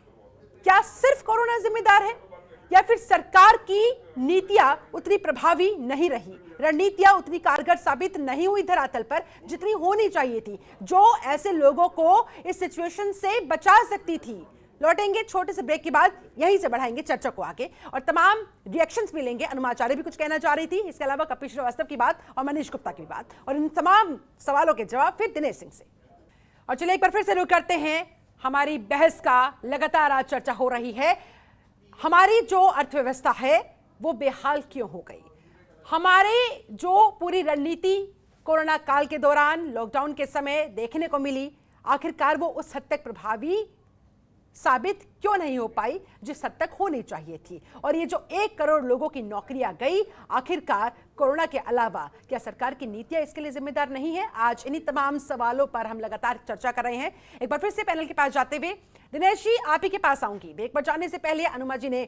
क्या सिर्फ कोरोना जिम्मेदार है, या फिर सरकार की नीतियां उतनी प्रभावी नहीं रही, रणनीतियां उतनी कारगर साबित नहीं हुई धरातल पर जितनी होनी चाहिए थी, जो ऐसे लोगों को इस सिचुएशन से बचा सकती थी। लौटेंगे छोटे से ब्रेक के बाद, यहीं से बढ़ाएंगे चर्चा को आगे और तमाम रिएक्शंस भी लेंगे। अनुमाचार्य भी कुछ कहना चाह रही थी, इसके अलावा कपिल श्रीवास्तव की बात और मनीष गुप्ता की बात, और इन तमाम सवालों के जवाब फिर दिनेश सिंह से। और चलिए एक बार फिर से रुक करते हैं हमारी बहस का। लगातार आज चर्चा हो रही है, हमारी जो अर्थव्यवस्था है वो बेहाल क्यों हो गई। हमारे जो पूरी रणनीति कोरोना काल के दौरान, लॉकडाउन के समय देखने को मिली, आखिरकार वो उस हद तक प्रभावी साबित क्यों नहीं हो पाई जिस हद तक होनी चाहिए थी। और ये जो 1 करोड़ लोगों की नौकरियां गई, आखिरकार कोरोना के अलावा क्या सरकार की नीतियां इसके लिए जिम्मेदार नहीं है? आज इन्हीं तमाम सवालों पर हम लगातार चर्चा कर रहे हैं। एक बार फिर से पैनल के पास जाते हुए दिनेश जी, आप ही के पास आऊंगी। ब्रेक पर जाने से पहले अनुमा जी ने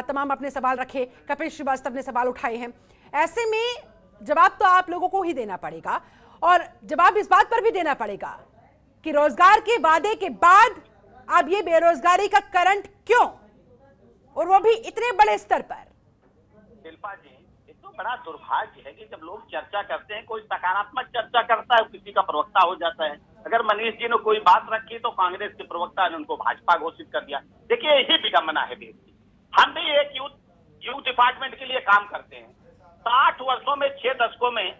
तमाम अपने सवाल रखे, कपिल श्रीवास्तव ने सवाल उठाए हैं। ऐसे में जवाब तो आप लोगों को ही देना पड़ेगा, और जवाब इस बात पर भी देना पड़ेगा कि रोजगार के वादे के बाद अब ये बेरोजगारी का करंट क्यों, और वो भी इतने बड़े स्तर पर? शिल्पा जी, ये तो बड़ा दुर्भाग्य है कि जब लोग चर्चा करते हैं, कोई सकारात्मक चर्चा करता है, किसी का प्रवक्ता हो जाता है। अगर मनीष जी ने कोई बात रखी तो कांग्रेस के प्रवक्ता ने उनको भाजपा घोषित कर दिया। देखिए, यही विडंबना है देश की। हम भी एक यूथ डिपार्टमेंट के लिए काम करते हैं। 60 वर्षों में 6 दशकों में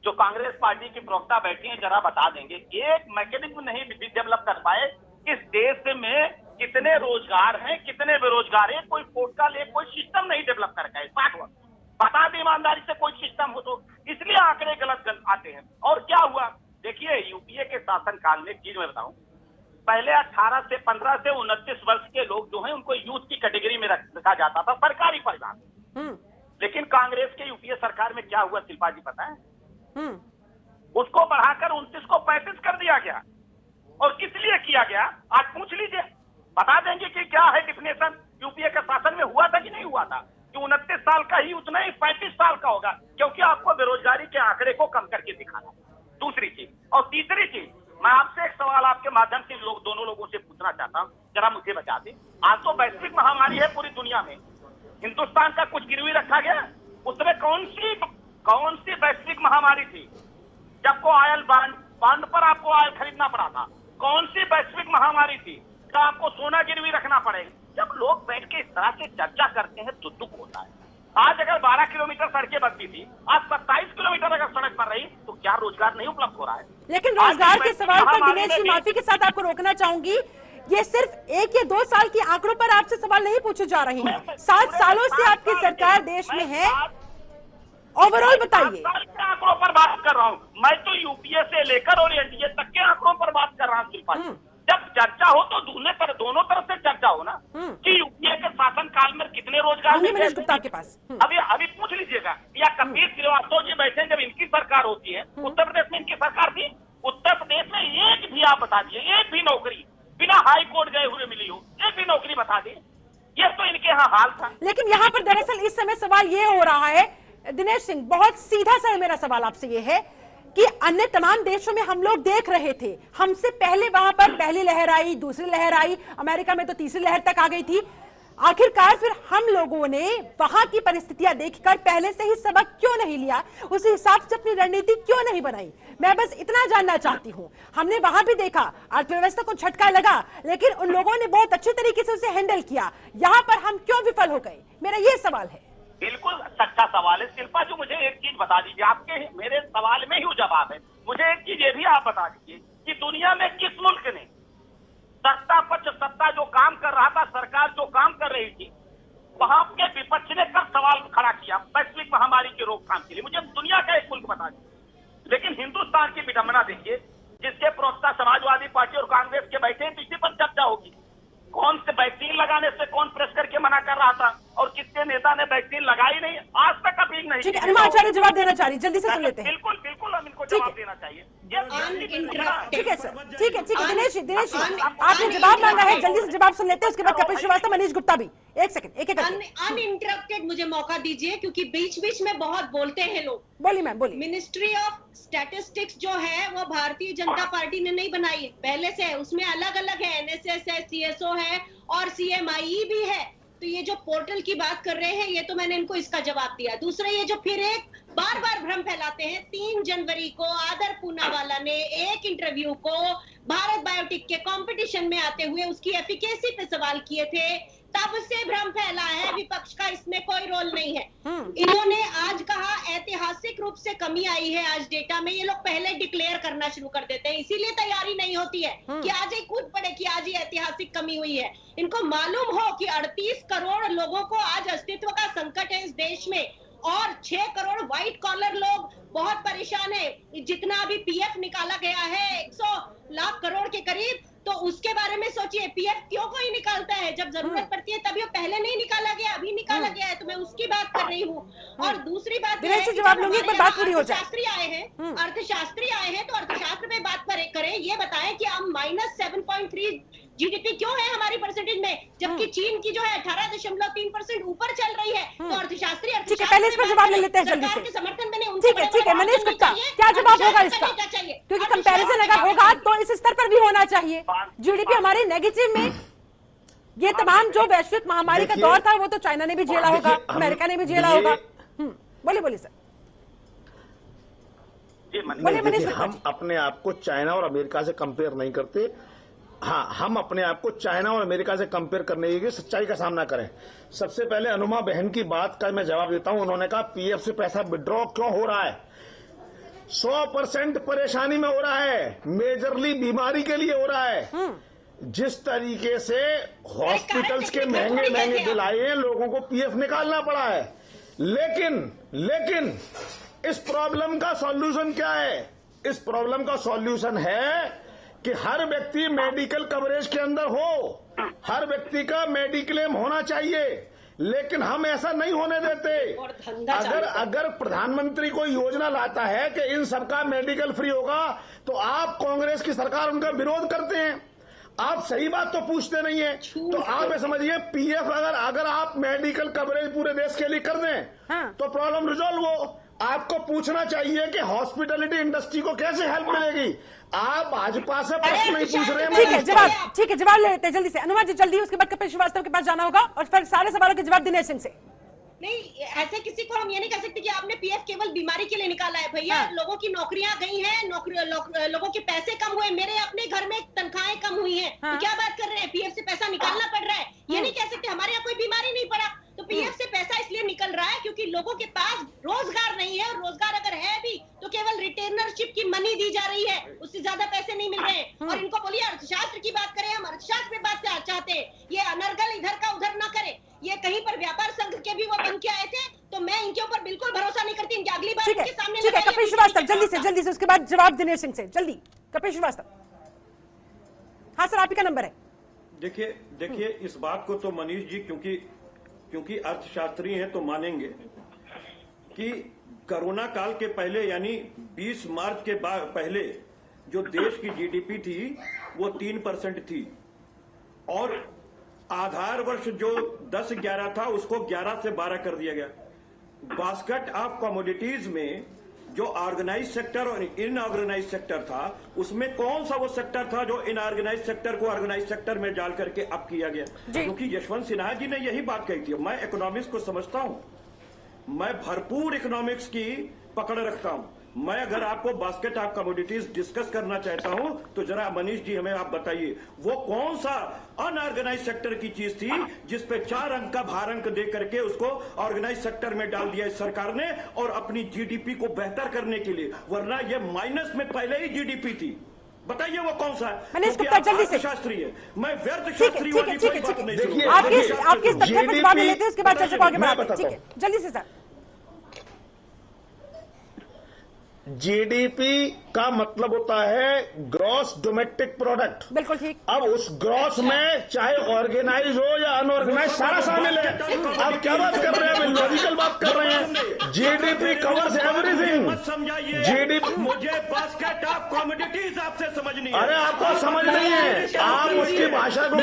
जो कांग्रेस पार्टी की प्रवक्ता बैठी है, जरा बता देंगे, एक मैकेनिज्म नहीं डेवलप कर पाए इस देश में कितने रोजगार हैं, कितने बेरोजगार हैं, कोई पोर्टल, कोई सिस्टम नहीं डेवलप कर पाए। 60 वर्ष बता दें ईमानदारी से, कोई सिस्टम हो तो। इसलिए आंकड़े गलत आते हैं। और क्या हुआ, देखिए यूपीए के शासनकाल में, एक चीज मैं बताऊं, पहले 18 से 15 से 29 वर्ष के लोग जो हैं उनको यूथ की कैटेगरी में रखा जाता था, सरकारी परिवार। लेकिन कांग्रेस के यूपीए सरकार में क्या हुआ शिल्पा जी पता है? उसको बढ़ाकर 29 को 35 कर दिया गया। और किस लिए किया गया आज पूछ लीजिए, बता देंगे कि क्या है डिफिनेशन। यूपीए के शासन में हुआ था कि नहीं हुआ था कि 29 साल का ही उतना ही 35 साल का होगा, क्योंकि आपको बेरोजगारी के आंकड़े को कम करके दिखाना। दूसरी चीज और तीसरी चीज, मैं आपसे एक सवाल आपके माध्यम से दोनों लोगों से पूछना चाहता हूँ, जरा मुझे बता दें। आज तो वैश्विक महामारी है पूरी दुनिया में, हिंदुस्तान का कुछ गिरवी रखा गया? उसमें कौन सी वैश्विक महामारी थी जब को ऑयल बांड पर आपको ऑयल खरीदना पड़ा था? कौन सी वैश्विक महामारी थी जब आपको सोना गिरवी रखना पड़ेगा? जब लोग बैठ के इस तरह से चर्चा करते हैं तो दुख होता है। आज अगर 12 किलोमीटर सड़कें बनती थी, आज 27 किलोमीटर अगर सड़क बन रही तो क्या रोजगार नहीं उपलब्ध हो रहा है? लेकिन रोजगार के सवाल पर दिनेश जी माफी के साथ आपको रोकना चाहूंगी, ये सिर्फ 1 या 2 साल के आंकड़ों पर आपसे सवाल नहीं पूछे जा रहे हैं। 7 सालों से आपकी सरकार देश में है, ओवरऑल बताइए। आंकड़ों पर बात कर रहा हूँ मैं, तो यूपीए से लेकर और एनडीए तक के आंकड़ों पर बात कर रहा हूँ शिल्पा जी। जब चर्चा हो तो दोनों तरफ से चर्चा हो ना कि यूपीए के शासन काल में कितने रोजगार मनीष गुप्ता के पास अभी पूछ लीजिएगा, या कपिल श्रीवास्तव जी बैठे जब इनकी सरकार होती है, उत्तर प्रदेश में इनकी सरकार थी, उत्तर प्रदेश में एक भी आप बता दिए, एक भी नौकरी बिना हाई कोर्ट गए हुए मिली हो, एक भी नौकरी बता दिए? ये तो इनके यहाँ हाल था। लेकिन यहाँ पर दरअसल इस समय सवाल ये हो रहा है दिनेश सिंह, बहुत सीधा सा मेरा सवाल आपसे ये है कि अन्य तमाम देशों में हम लोग देख रहे थे, हमसे पहले वहां पर पहली लहर आई, दूसरी लहर आई, अमेरिका में तो तीसरी लहर तक आ गई थी। आखिरकार फिर हम लोगों ने वहां की परिस्थितियां देखकर पहले से ही सबक क्यों नहीं लिया, उस हिसाब से अपनी रणनीति क्यों नहीं बनाई? मैं बस इतना जानना चाहती हूं। हमने वहां भी देखा अर्थव्यवस्था को झटका लगा, लेकिन उन लोगों ने बहुत अच्छे तरीके से उसे हैंडल किया। यहां पर हम क्यों विफल हो गए, मेरा ये सवाल है। बिल्कुल सच्चा सवाल है शिल्पा जी। मुझे एक चीज बता दीजिए, आपके मेरे सवाल में ही जवाब है। मुझे एक चीज ये भी आप बता दीजिए कि दुनिया में किस मुल्क ने सत्ता पक्ष सत्ता जो काम कर रहा था, सरकार जो काम कर रही थी, वहां के विपक्ष ने कब सवाल खड़ा किया वैश्विक महामारी की रोकथाम के लिए? मुझे दुनिया का एक मुल्क बता दीजिए। लेकिन हिंदुस्तान की विडंबना देखिए, जिसके प्रवक्ता समाजवादी पार्टी और कांग्रेस के बैठे हैं, तो इसी पर चर्चा होगी। कौन से वैक्सीन लगाने से कौन प्रेस करके मना कर रहा था और किसके नेता ने वैक्सीन लगाई नहीं, आज तक अपील नहीं। ठीक है, अनुमा आचार्य जवाब देना चाह रही, जल्दी से सुन लेते हैं। बिल्कुल हम इनको जवाब देना चाहिए। ठीक है सर, ठीक है दिनेश जी आपने जवाब मांगा है, जल्दी से जवाब सुन लेते हैं, उसके बाद कपिल श्रीवास्तव, मनीष गुप्ता भी। एक सेकंड, एक अनइंटरप्टेड मुझे मौका दीजिए, क्योंकि बीच बीच में बहुत बोलते हैं लोग। बोलिए मैम, बोलिए। मिनिस्ट्री ऑफ स्टैटिस्टिक्स जो है वो भारतीय जनता पार्टी ने नहीं बनाई, पहले से है, उसमें अलग अलग है, एनएसएस है, सीएसओ है और सीएमआई भी है। तो ये जो पोर्टल की बात कर रहे हैं, ये तो मैंने इनको इसका जवाब दिया। दूसरा, ये जो फिर एक बार बार भ्रम फैलाते हैं, 3 जनवरी को आदर पूनावाला ने एक इंटरव्यू को भारत बायोटेक के कंपटीशन में आते हुए उसकी एफिकेसी पे सवाल किए थे, तब से भ्रम फैला है, विपक्ष का इसमें कोई रोल नहीं है। इन्होंने आज कहा ऐतिहासिक रूप से कमी आई है आज डेटा में, ये लोग पहले डिक्लेयर करना शुरू कर देते हैं, इसीलिए तैयारी नहीं होती है कि आज ही कूद पड़े कि आज ही ऐतिहासिक कमी हुई है। इनको मालूम हो कि 38 करोड़ लोगों को आज अस्तित्व का संकट है इस देश में, और 6 करोड़ व्हाइट कॉलर लोग बहुत परेशान है। जितना अभी पीएफ निकाला गया है 100 लाख करोड़ के करीब, तो उसके बारे में सोचिए, पीएफ क्यों कोई निकालता है? जब जरूरत पड़ती है तभी, पहले नहीं निकाला गया, अभी निकाला गया है, तो मैं उसकी बात कर रही हूँ। और दूसरी बात अर्थशास्त्री आए हैं, तो अर्थशास्त्र पे बात करें, ये बताएं कि हम -7.3 जीडीपी क्यों है हमारी परसेंटेज में, जबकि चीन की जो है 18.3% ऊपर चल रही है। तो अर्थशास्त्री पहले इस पर जवाब ले लेते हैं जल्दी से। समर्थन मैंने ठीक है मनीष गुप्ता, क्या जवाब होगा इसका? क्योंकि कंपैरिजन अगर होगा तो इस स्तर पर भी होना चाहिए। जीडीपी हमारे नेगेटिव में, ये तमाम जो वैश्विक महामारी का दौर था वो तो चाइना ने भी झेला होगा, अमेरिका ने भी झेला होगा। बोलिए सर। हम अपने आप को चाइना और अमेरिका से कंपेयर नहीं करते। हाँ, हम अपने आप को चाइना और अमेरिका से कंपेयर करने की सच्चाई का सामना करें। सबसे पहले अनुमा बहन की बात का मैं जवाब देता हूं। उन्होंने कहा पीएफ से पैसा विड्रॉ क्यों हो रहा है? 100% परेशानी में हो रहा है, मेजरली बीमारी के लिए हो रहा है। जिस तरीके से हॉस्पिटल्स के महंगे महंगे बिल आए हैं, लोगों को पीएफ निकालना पड़ा है। लेकिन इस प्रॉब्लम का सॉल्यूशन क्या है? इस प्रॉब्लम का सॉल्यूशन है कि हर व्यक्ति मेडिकल कवरेज के अंदर हो, हर व्यक्ति का मेडिक्लेम होना चाहिए। लेकिन हम ऐसा नहीं होने देते। और धंधा चालू अगर प्रधानमंत्री कोई योजना लाता है कि इन सबका मेडिकल फ्री होगा, तो आप कांग्रेस की सरकार उनका विरोध करते हैं। आप सही बात तो पूछते नहीं है। तो आप ये समझिए, पीएफ अगर आप मेडिकल कवरेज पूरे देश के लिए कर दें तो प्रॉब्लम रिजॉल्व हो। आपको पूछना चाहिए कि हॉस्पिटैलिटी इंडस्ट्री को कैसे हेल्प मिलेगी। आप भाजपा से प्रश्न नहीं पूछ रहे हैं। ठीक है, जवाब ले लेते हैं जल्दी से। अनुमा जी जल्दी, उसके बाद कपिल श्रीवास्तव के पास जाना होगा और फिर सारे सवालों के जवाब दिनेश सिंह से। नहीं, ऐसे किसी को हम ये नहीं कह सकते कि आपने पीएफ केवल बीमारी के लिए निकाला है। भैया, लोगों की नौकरियां गई हैं, लोगों के पैसे कम हुए, मेरे अपने घर में तनख्वाहें कम हुई हैं। तो क्या बात कर रहे हैं, पीएफ से पैसा निकालना पड़ रहा है। ये नहीं कह सकते हमारे यहाँ कोई बीमारी नहीं पड़ा। तो पीएफ से पैसा इसलिए निकल रहा है क्योंकि लोगों के पास रोजगार नहीं है, और रोजगार अगर है भी तो केवल रिटेनरशिप की मनी दी जा रही है, उससे ज्यादा पैसे नहीं मिल रहे हैं। और इनको बोलिए अर्थशास्त्र की बात करें, हम अर्थशास्त्र में बात चाहते हैं। ये अनर्गल इधर का उधर ना करे। ये कहीं पर व्यापार संघ के भी वो बन के आए थे, तो मैं इनके ऊपर बिल्कुल भरोसा नहीं करती। इनकी अगली बार इनके सामने ठीक है कपिल श्रीवास्तव, जल्दी से उसके बाद जवाब दिनेश सिंह से। जल्दी कपिल श्रीवास्तव। हाँ सर, आप ही का नंबर है। देखिए इस बात को तो मनीष जी क्योंकि अर्थशास्त्री हैं तो मानेंगे कि कोरोना काल के पहले यानी 20 मार्च के पहले जो देश की जीडीपी थी वो 3% थी, और आधार वर्ष जो 10-11 था उसको 11 से 12 कर दिया गया। बास्केट ऑफ कमोडिटीज में जो ऑर्गेनाइज सेक्टर और इनऑर्गेनाइज सेक्टर था, उसमें कौन सा वो सेक्टर था जो इनऑर्गेनाइज सेक्टर को ऑर्गेनाइज सेक्टर में डाल करके अप किया गया? क्योंकि यशवंत सिन्हा जी ने यही बात कही थी। मैं इकोनॉमिक्स को समझता हूं, मैं भरपूर इकोनॉमिक्स की पकड़ रखता हूं। मैं अगर आपको बास्केट ऑफ कमोडिटीज डिस्कस करना चाहता हूं तो जरा मनीष जी हमें आप बताइए वो कौन सा अनऑर्गेनाइज सेक्टर की चीज थी जिसपे 4 अंक का भार अंक दे करके उसको ऑर्गेनाइज सेक्टर में डाल दिया इस सरकार ने, और अपनी जीडीपी को बेहतर करने के लिए, वरना ये माइनस में पहले ही जीडीपी थी। बताइए वो कौन सा है? मनीष गुप्ता जल्दी से। शास्त्री है, मैं व्यर्थ शास्त्री वाली कोई बात नहीं सुनूंगा। आपके इस तथ्य पर जवाब ले लेते हैं, उसके बाद चर्चा को आगे बढ़ाते हैं। ठीक है, जल्दी से सर। जीडीपी का मतलब होता है ग्रॉस डोमेस्टिक प्रोडक्ट। बिल्कुल ठीक। अब उस ग्रॉस में चाहे ऑर्गेनाइज हो या अनऑर्गेनाइज सारा शामिल है। अब क्या बात कर रहे हैं, लॉजिकल बात कर रहे हैं। GDP covers everything. जीडीपी मुझे बास्केट ऑफ कमोडिटीज आपसे समझनी है। अरे आपको समझ नहीं है, आप उसकी भाषा को।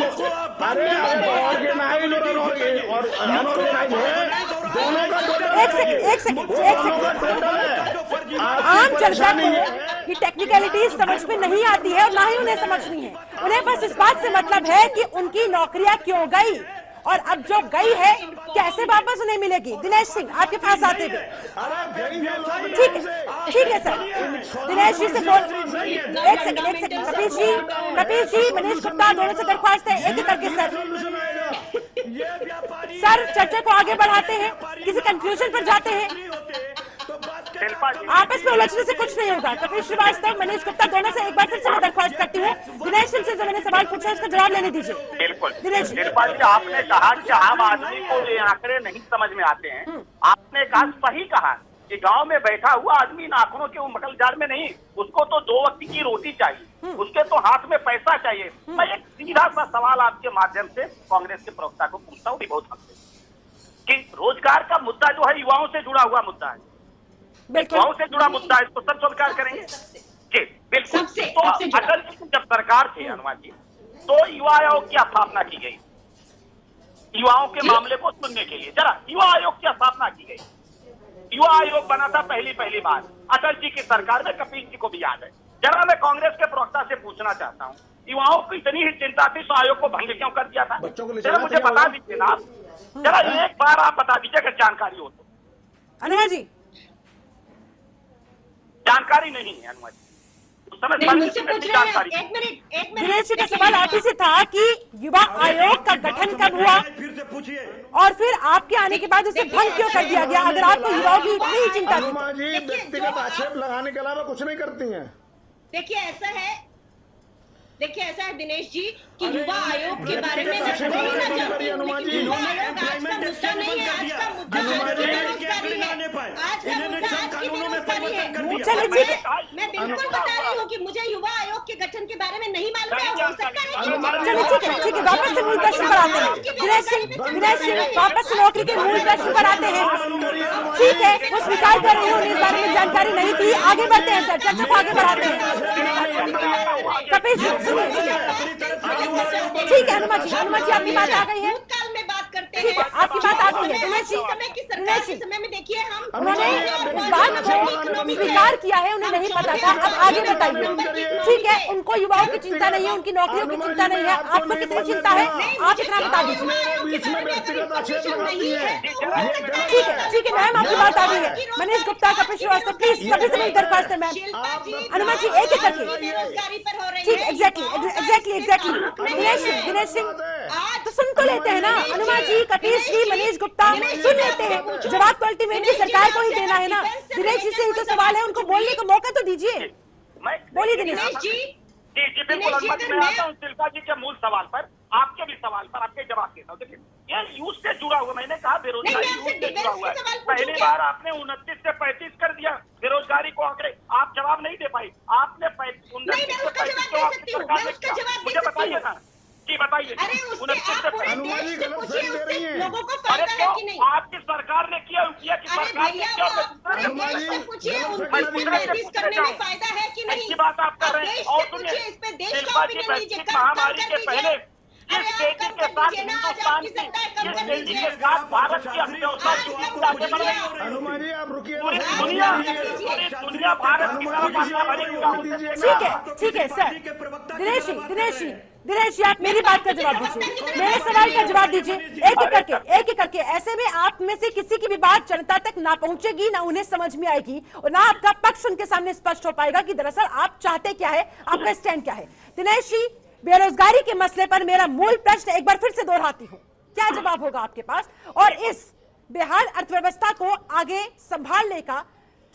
अरे ऑर्गेनाइज और अनऑर्गेनाइज है, दोनों का टोटल। एक सेकंड आम जनता को ये टेक्निकलिटीज समझ में नहीं आती है और ना ही उन्हें समझनी है। उन्हें बस इस बात से मतलब है कि उनकी नौकरियां क्यों गई, और अब जो गई है कैसे वापस उन्हें मिलेगी। दिनेश सिंह आपके पास आते हुए। ठीक है सर, दिनेश जी से बोल। एक सेकंड कपिल जी मनीष गुप्ता दोनों से दरख्वास्त है, एक एक करके सर चर्चा को आगे बढ़ाते हैं, किसी कंक्लूजन पर जाते हैं। आपस में उलझने से कुछ नहीं होगा। कपिल श्रीवास्तव, मनीष गुप्ता दोनों से एक बार फिर से मैं दरख्वास्त करती हूँ, दिनेश सिंह से जो मैंने सवाल पूछा उसका जवाब लेने दीजिए। बिल्कुल दिनेश जी, आपने कहा कि आम आदमी को ये आंकड़े नहीं समझ में आते हैं। आपने कहा सही कहा कि गांव में बैठा हुआ आदमी इन आंकड़ों के मकल जाल में नहीं, उसको तो 2 वक्त की रोटी चाहिए, उसके तो हाथ में पैसा चाहिए। मैं एक सीधा सा सवाल आपके माध्यम से कांग्रेस के प्रवक्ता को पूछता हूँ, बहुत हद कि रोजगार का मुद्दा जो है युवाओं से जुड़ा हुआ मुद्दा है, युवाओं से जुड़ा मुद्दा है, इसको सब स्वीकार करेंगे जी? बिल्कुल। तो अटल जी जब सरकार थे अनुमान जी, तो युवा आयोग की स्थापना की गई, युवाओं के मामले को सुनने के लिए। जरा युवा आयोग की स्थापना की गई, युवा आयोग बना था पहली बार अटल जी की सरकार में, कपिल जी को भी याद है। जरा मैं कांग्रेस के प्रवक्ता से पूछना चाहता हूँ, युवाओं को इतनी ही चिंता थी तो आयोग को भंग क्यों कर दिया था? जरा मुझे बता दीजिए ना, जरा एक बार आप बता दीजिए अगर जानकारी हो तो। अनुमा जी जानकारी नहीं है अनुमा जी, उस समय जानकारी। दिनेश जी का सवाल आप ही से था कि युवा आयोग का गठन कब हुआ फिर से पूछिए, और फिर आपके आने के बाद उसे भंग क्यों कर दिया गया? अगर आपको युवाओं की इतनी ही चिंता थी। जी व्यक्तिगत आक्षेप लगाने के अलावा कुछ नहीं करती हैं। देखिए ऐसा है दिनेश जी कि युवा आयोग के बारे में मैं नहीं ना जानती हूँ, लेकिन युवा आयोग आज का मुद्दा नहीं है। आज का मुद्दा बेरोजगारी है। आज का मुद्दा आज की बेरोजगारी है। चलिए ठीक है, मैं बिल्कुल बता रही हूँ कि मुझे युवा आयोग के गठन के बारे में नहीं मालूम है। हो सकता है चलिए ठीक है, वापस से मूल प्रश्न पर आते हैं। दिनेश सिंह वापस से नौकरी के मूल प्रश्न पर आते हैं। ठीक है, वो स्वीकार कर रहे हैं, उन्हें इस बारे में जानकारी नहीं थी। आगे बढ़ते हैं सर, चर्चा को आगे बढ़ाते हैं। कपिल जी सुनिए, ठीक है हनुमा जी आपकी बात आ गई है। भूतकाल में बात करते ठीक हैं, है, आपकी बात आ गई है। दिनेश जी, समय की सरकार के समय में देखिए हम उन्होंने इस बात को स्वीकार किया है, उन्हें नहीं पता था। अब आगे बताइए। ठीक है, उनको युवाओं की चिंता नहीं है, उनकी नौकरियों की चिंता नहीं है, आपको कितनी चिंता है आप इतना बता दीजिए। ठीक है मैम, आपकी बात आ गई है। मनीष गुप्ता, कपिल श्रीवास्तव, प्लीज सभी से मेरी दरख्वास्त है मैम। अनुमा जी एक एक करके, ठीक, एग्जैक्टली। दिनेश सिंह तो सुन तो लेते हैं ना। अनुमा जी, कपिल श्री, मनीष गुप्ता सुन लेते हैं। जवाब तो अल्टीमेटली सरकार को ही देना है ना। दिनेश जी से ही तो सवाल है, उनको बोलने का मौका तो दीजिए। बोलिए दिनेश जी बिल्कुल। मैं आता हूँ शिल्पा जी के मूल सवाल पर, आपके भी सवाल पर आपके जवाब देता हूँ। देखिए ये यूथ से जुड़ा हुआ, मैंने कहा बेरोजगारी यूथ से जुड़ा हुआ है। पहली बार आपने 29 से 35 कर दिया बेरोजगारी को आंकड़े, आप जवाब नहीं दे पाई। आपने 29 से 35 को आपकी सरकार ने किया, मुझे बताइए ना जी, बताइए। 29 से 35 लोगों को फायदा है कि नहीं? आपकी सरकार ने किया कि सरकार ने किया, पूछिए उनको करने में फायदा है कि नहीं? अच्छी बात आप कर रहे हैं। और सुनिए, शिल्पा जी वैश्विक महामारी के पहले जिस तेजी के साथ हिंदुस्तान की, जिस तेजी के साथ भारत की अर्थव्यवस्था आगे बढ़ रही है, पूरी दुनिया भारत की तरफ। ठीक है सर। दिनेश जी आप मेरी बात का जवाब दीजिए, मेरे सवाल का जवाब दीजिए। एक एक करके ऐसे में आप में से किसी की भी बात जनता तक ना पहुंचेगी, ना उन्हें समझ में आएगी, और ना आपका पक्ष उनके सामने स्पष्ट हो पाएगा कि दरअसल आप चाहते क्या है, आपका स्टैंड क्या है। दिनेश जी, बेरोजगारी के मसले पर मेरा मूल प्रश्न एक बार फिर से दोहराती हूँ, क्या जवाब होगा आपके पास, और इस बेहाल अर्थव्यवस्था को आगे संभालने का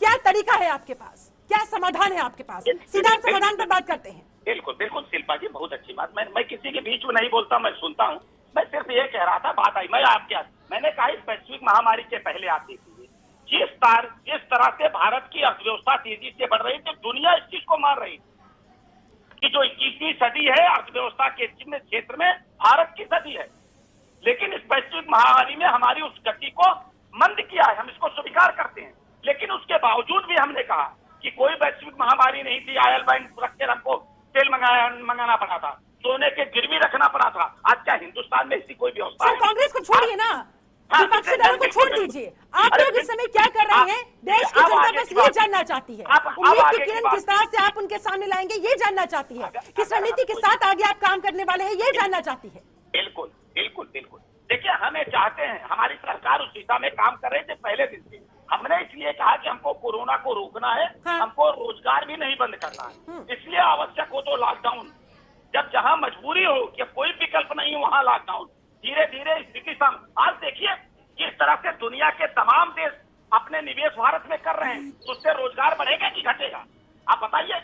क्या तरीका है आपके पास, क्या समाधान है आपके पास? सीधा समाधान पर बात करते हैं। बिल्कुल शिल्पा जी, बहुत अच्छी बात। मैं किसी के बीच में नहीं बोलता, मैं सुनता हूँ। मैं सिर्फ ये कह रहा था, बात आई, मैंने कहा इस वैश्विक महामारी के पहले आप देखिए जिस तरह से भारत की अर्थव्यवस्था तेजी से बढ़ रही थी, दुनिया इस चीज को मान रही थी कि जो 21वीं सदी है अर्थव्यवस्था के क्षेत्र में भारत की सदी है। लेकिन इस वैश्विक महामारी में हमारी उस गति को मंद किया है, हम इसको स्वीकार करते हैं। लेकिन उसके बावजूद भी हमने कहा कि कोई वैश्विक महामारी नहीं थी, आयल बैंक रखकर हमको तेल मंगाना पड़ा था, सोने के गिरवी रखना पड़ा था। आज क्या हिंदुस्तान में ऐसी कोई व्यवस्था है? कांग्रेस को छोड़िए ना, विपक्षी दलों को छोड़ दीजिए। आप लोग इस समय क्या कर रहे हैं? देश की जनता बस ये जानना चाहती है, उम्मीद की किरण किस तरह से आप उनके सामने लाएंगे ये जानना चाहती है, किस रणनीति के साथ आगे आप काम करने वाले हैं ये जानना चाहती है। बिल्कुल। देखिए हमें चाहते हैं, हमारी सरकार उस दिशा में काम कर रही थी पहले दिन से। हमने इसलिए कहा कि हमको कोरोना को रोकना है, हमको रोजगार भी नहीं बंद करना है, इसलिए आवश्यक हो तो लॉकडाउन, जब जहां मजबूरी हो कि कोई विकल्प नहीं वहां लॉकडाउन। धीरे धीरे स्थिति आज देखिए किस तरह से दुनिया के तमाम देश अपने निवेश भारत में कर रहे हैं, तो उससे रोजगार बढ़ेगा कि घटेगा? आप बताइए।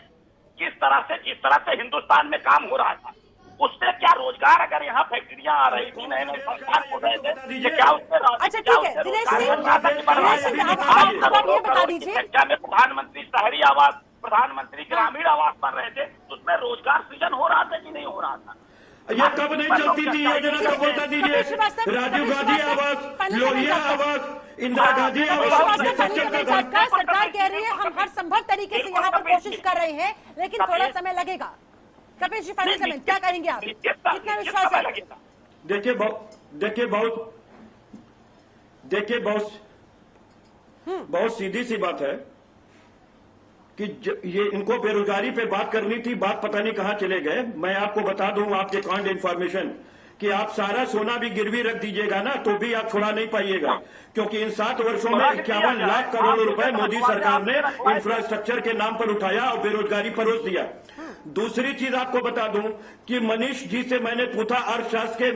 जिस तरह से हिंदुस्तान में काम हो रहा था उससे क्या रोजगार, अगर यहाँ फैक्ट्रियां आ रही थी, नए संस्थान खुल रहे थे, क्या उससे? अच्छा ठीक है दिनेश सिंह, आप ये बता दीजिए, में प्रधानमंत्री शहरी आवास, प्रधानमंत्री ग्रामीण आवास बन रहे थे, उसमें रोजगार सृजन हो रहा था कि नहीं हो रहा था? ये कब नहीं चलती थी योजना का बता दीजिए। राजीव गांधी आवास, लोहिया आवास, इंदिरा गांधी आवास, सरकार कह रही है हम हर संभव तरीके से यहाँ पर कोशिश कर रहे हैं, लेकिन थोड़ा समय लगेगा। कपिल जी फाइनल कमेंट क्या कहेंगे आप, कितना विश्वास है? देखिए बहुत सीधी सी बात है कि ये इनको बेरोजगारी पे बात करनी थी, बात पता नहीं कहां चले गए। मैं आपको बता दूं आपके कांड इन्फॉर्मेशन कि आप सारा सोना भी गिरवी रख दीजिएगा ना तो भी आप छुड़ा नहीं पाइएगा, क्योंकि इन 7 वर्षों में 51 लाख करोड़ रुपए मोदी सरकार ने इंफ्रास्ट्रक्चर के नाम पर उठाया और बेरोजगारी परोस दिया। दूसरी चीज आपको बता दूं कि मनीष जी से मैंने पूछा अर्थशास्त्र के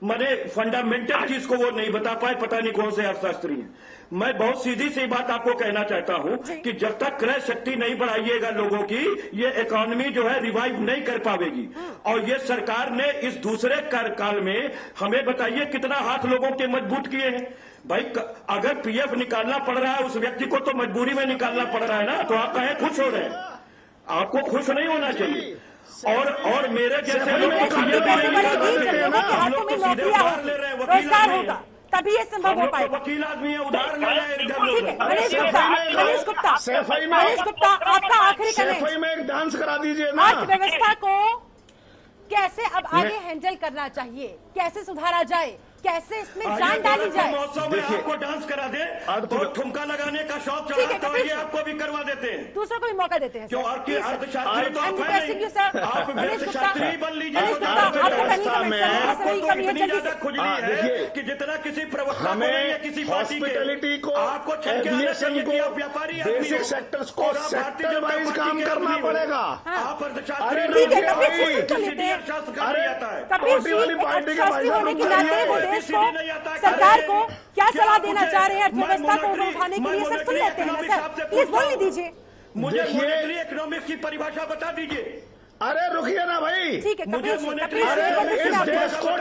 मैंने फंडामेंटल चीज को वो नहीं बता पाए, पता नहीं कौन से अर्थशास्त्री हैं। मैं बहुत सीधी सी बात आपको कहना चाहता हूं कि जब तक क्रय शक्ति नहीं बढ़ाइएगा लोगों की, ये इकोनॉमी जो है रिवाइव नहीं कर पाएगी। और ये सरकार ने इस दूसरे कार्यकाल में हमें बताइए कितना हाथ लोगों के मजबूत किए हैं। भाई अगर पीएफ निकालना पड़ रहा है उस व्यक्ति को तो मजबूरी में निकालना पड़ रहा है ना, तो आप कहें खुश हो रहे हैं? आपको खुश नहीं होना चाहिए। और मेरे जैसे लोग रोजगार होगा तभी ये संभव हो पाएगा। वकील आदमी है, उधार ले रहे हैं। ठीक है, मनीष गुप्ता आपका आखिरी कमेंट। में एक डांस करा दीजिए ना। अर्थव्यवस्था को कैसे अब आगे हैंडल करना चाहिए, कैसे सुधारा जाए, कैसे इसमें जान डाली जाए? आपको डांस करा दे तो ठुमका लगाने का शौक चढ़ा तो ये आपको भी करवा देते हैं, दूसरों को भी मौका देते हैं। क्यों आपके अर्थशास्त्री तो आप अर्थशास्त्री बन लीजिए। इतनी ज्यादा खुजली है कि जितना किसी प्रवक्ता को नहीं है किसी पार्टी के, को आपको एडमिशन को व्यापारी बेसिक सेक्टर्स को सेक्टर वाइज काम करना पड़ेगा। आप अर्थशास्त्री सरकार को क्या सलाह देना चाह रहे हैं अर्थव्यवस्था को उठाने के लिए? सर सुन लेते हैं ना सर, प्लीज बोलने दीजिए। मुझे मॉनेटरी इकोनॉमिक्स की परिभाषा बता दीजिए। अरे रुकिए ना भाई, ठीक है, मुझे इस देश को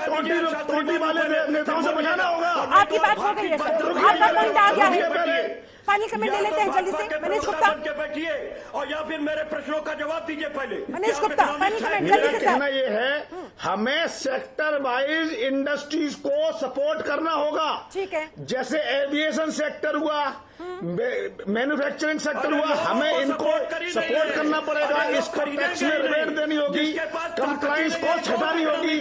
टोटी वाले नेताओं से बचाना होगा। आपकी बात हो गई है सर, आपका पॉइंट आ गया है। फाइनल कमेंट ले लेते हैं जल्दी से। मनीष गुप्ता बैठिए और या फिर मेरे प्रश्नों का जवाब दीजिए पहले। मनीष गुप्ता फाइनल कमेंट जल्दी से। कहना ये है हमें सेक्टर वाइज इंडस्ट्रीज को सपोर्ट करना होगा। ठीक है, जैसे एविएशन सेक्टर हुआ, मैन्युफैक्चरिंग सेक्टर हुआ, हमें इनको सपोर्ट करना पड़ेगा। इसको टैक्स में रिबेट देनी होगी, कंप्लायंस कॉस्ट हटानी होगी।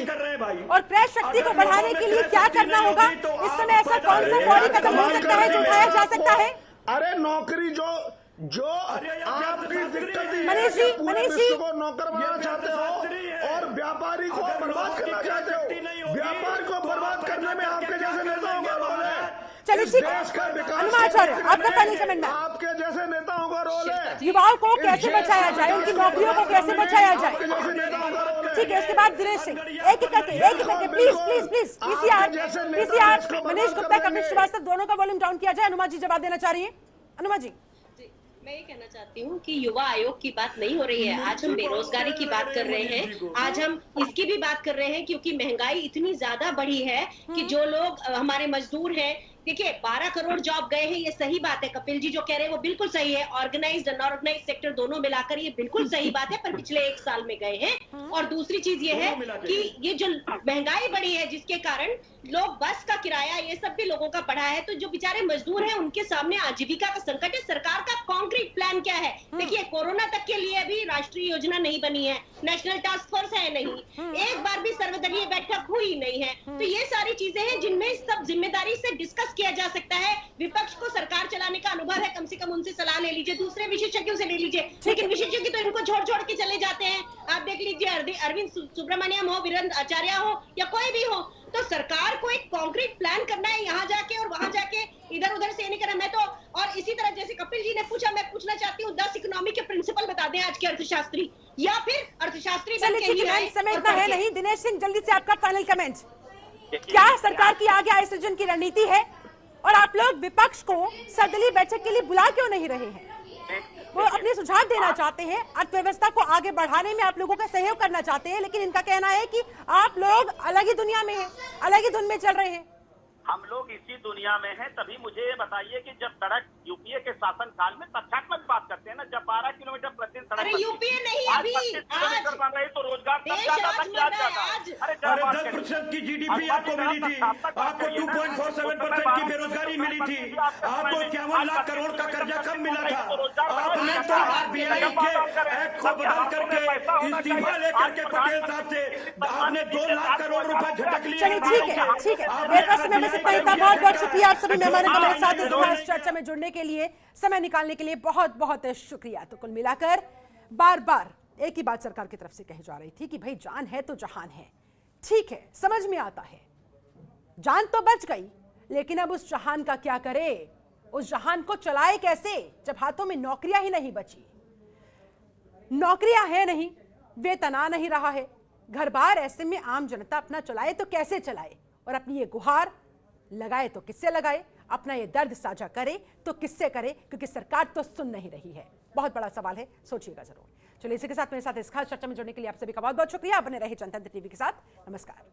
और क्रय शक्ति को बढ़ाने के लिए क्या करना होगा? इस समय ऐसा कौन सा फौरी कदम हो सकता है जो उठाया जा सकता है? अरे नौकरी जो आपकी दिक्कत मनीष जी को नौकर बनाना चाहते हो और व्यापारी को बर्बाद करना चाहते हो। व्यापार को बर्बाद करने में आपके जैसे नेताओं का रोल है। चलिए ठीक है, आपका फाइनल कमेंट में आपके जैसे नेताओं का रोल है। युवाओं को कैसे बचाया जाए, उनकी नौकरियों को कैसे बचाया जाए। ठीक है, उसके बाद दिनेश सिंह एक एक करके प्लीज पीसीआर मनीष गुप्ता, कपिल श्रीवास्तव दोनों का वॉल्यूम डाउन किया जाए। अनुमा जी जवाब देना चाह रही है। अनुमा जी, मैं ये कहना चाहती हूँ कि युवा आयोग की बात नहीं हो रही है। आज हम बेरोजगारी की बात कर रहे हैं, आज हम इसकी भी बात कर रहे हैं क्योंकि महंगाई इतनी ज्यादा बढ़ी है कि जो लोग हमारे मजदूर हैं, देखिए 12 करोड़ जॉब गए हैं, ये सही बात है। कपिल जी जो कह रहे हैं वो बिल्कुल सही है। ऑर्गेनाइज्ड अनऑर्गेनाइज्ड सेक्टर दोनों मिलाकर ये बिल्कुल सही बात है, पर पिछले 1 साल में गए हैं। और दूसरी चीज ये है कि ये जो महंगाई बढ़ी है जिसके कारण लोग बस का किराया ये सब भी लोगों का बढ़ा है, तो जो बेचारे मजदूर हैं उनके सामने आजीविका का संकट है। सरकार का कॉन्क्रीट प्लान क्या है? देखिए कोरोना तक के लिए भी राष्ट्रीय योजना नहीं बनी है, नेशनल टास्क फोर्स है नहीं, एक बार भी सर्वदलीय बैठक हुई नहीं है। तो ये सारी चीजें हैं जिनमें सब जिम्मेदारी से डिस्कस किया जा सकता है। विपक्ष को सरकार चलाने का अनुभव है, कम से कम उनसे सलाह ले लीजिए, दूसरे विशेषज्ञों से ले लीजिए। लेकिन विशेषज्ञ तो इनको छोड़ के चले जाते हैं। आप देख लीजिए अरविंद सुब्रमण्यम हो, वीरेंद्र आचार्य हो या कोई भी हो, तो सरकार को एक कॉन्क्रीट प्लान करना है यहाँ जाके और वहां जाके इधर उधर से नहीं करना। मैं तो और इसी तरह जैसे कपिल जी ने पूछा, मैं पूछना चाहती हूँ 10 इकोनॉमी के प्रिंसिपल बता दें आज के अर्थशास्त्री, या फिर अर्थशास्त्री समय इतना है नहीं। दिनेश सिंह जल्दी से आपका फाइनल कमेंट। क्या सरकार की आगे आय सृजन की रणनीति है और आप लोग विपक्ष को सर्वदलीय बैठक के लिए बुला क्यों नहीं रहे हैं? वो अपने सुझाव देना चाहते हैं, अर्थव्यवस्था को आगे बढ़ाने में आप लोगों का सहयोग करना चाहते हैं, लेकिन इनका कहना है कि आप लोग अलग ही दुनिया में हैं, अलग ही धुन में चल रहे हैं। हम लोग इसी दुनिया में हैं। तभी मुझे ये बताइए कि जब सड़क यूपीए के शासन काल में तथ्यात्मक बात करते हैं ना, जब 12 किलोमीटर प्रतिदिन सड़क यूपीए नहीं अभी 25 किलोमीटर बन रही तो रोजगार कब ज्यादा तक जाता है। अरे 10% की जीडीपी आपको मिली थी, आपको 2.47% की बेरोजगारी मिली थी, आपको 51 लाख करोड़ का कर्जा कम मिला था। आपने तो आरबीआई के एक्ट को बदल करके इस्तीफा लेकर के पटेल साहब से आपने 2 लाख करोड़ रुपए झटक लिए। ठीक है, बहुत बहुत शुक्रिया आप सभी मेहमानों का मेरे साथ इस चर्चा में जुड़ने के लिए, समय निकालने के लिए बहुत बहुत शुक्रिया। तो कुल मिलाकर बार बार एक ही बात सरकार की तरफ से कही जा रही थी कि भाई जान है तो जहान है। ठीक है, समझ में आता है, जान तो बच गई, लेकिन अब उस जहान का क्या करे, उस जहान को चलाए कैसे जब हाथों में नौकरियां ही नहीं बची। नौकरियां है नहीं, वेतन आ नहीं रहा है, घर बार, ऐसे में आम जनता अपना चलाए तो कैसे चलाए, और अपनी ये गुहार लगाए तो किससे लगाए, अपना ये दर्द साझा करे तो किससे करे, क्योंकि सरकार तो सुन नहीं रही है। बहुत बड़ा सवाल है, सोचिएगा जरूर। चलिए, इसी के साथ मेरे साथ इस खास चर्चा में जुड़ने के लिए आप सभी का बहुत बहुत शुक्रिया। बने रहे जनतंत्र टीवी के साथ। नमस्कार।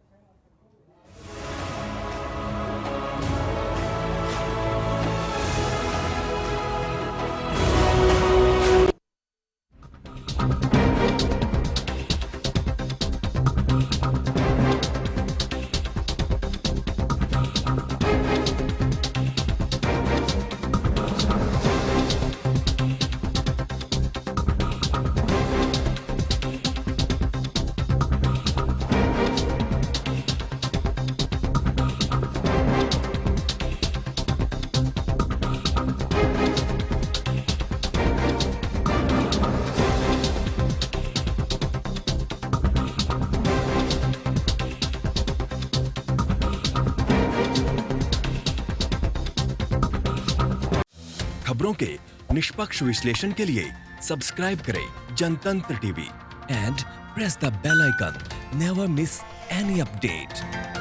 खबरों के निष्पक्ष विश्लेषण के लिए सब्सक्राइब करें Jantantra TV and press the bell icon. Never miss any update.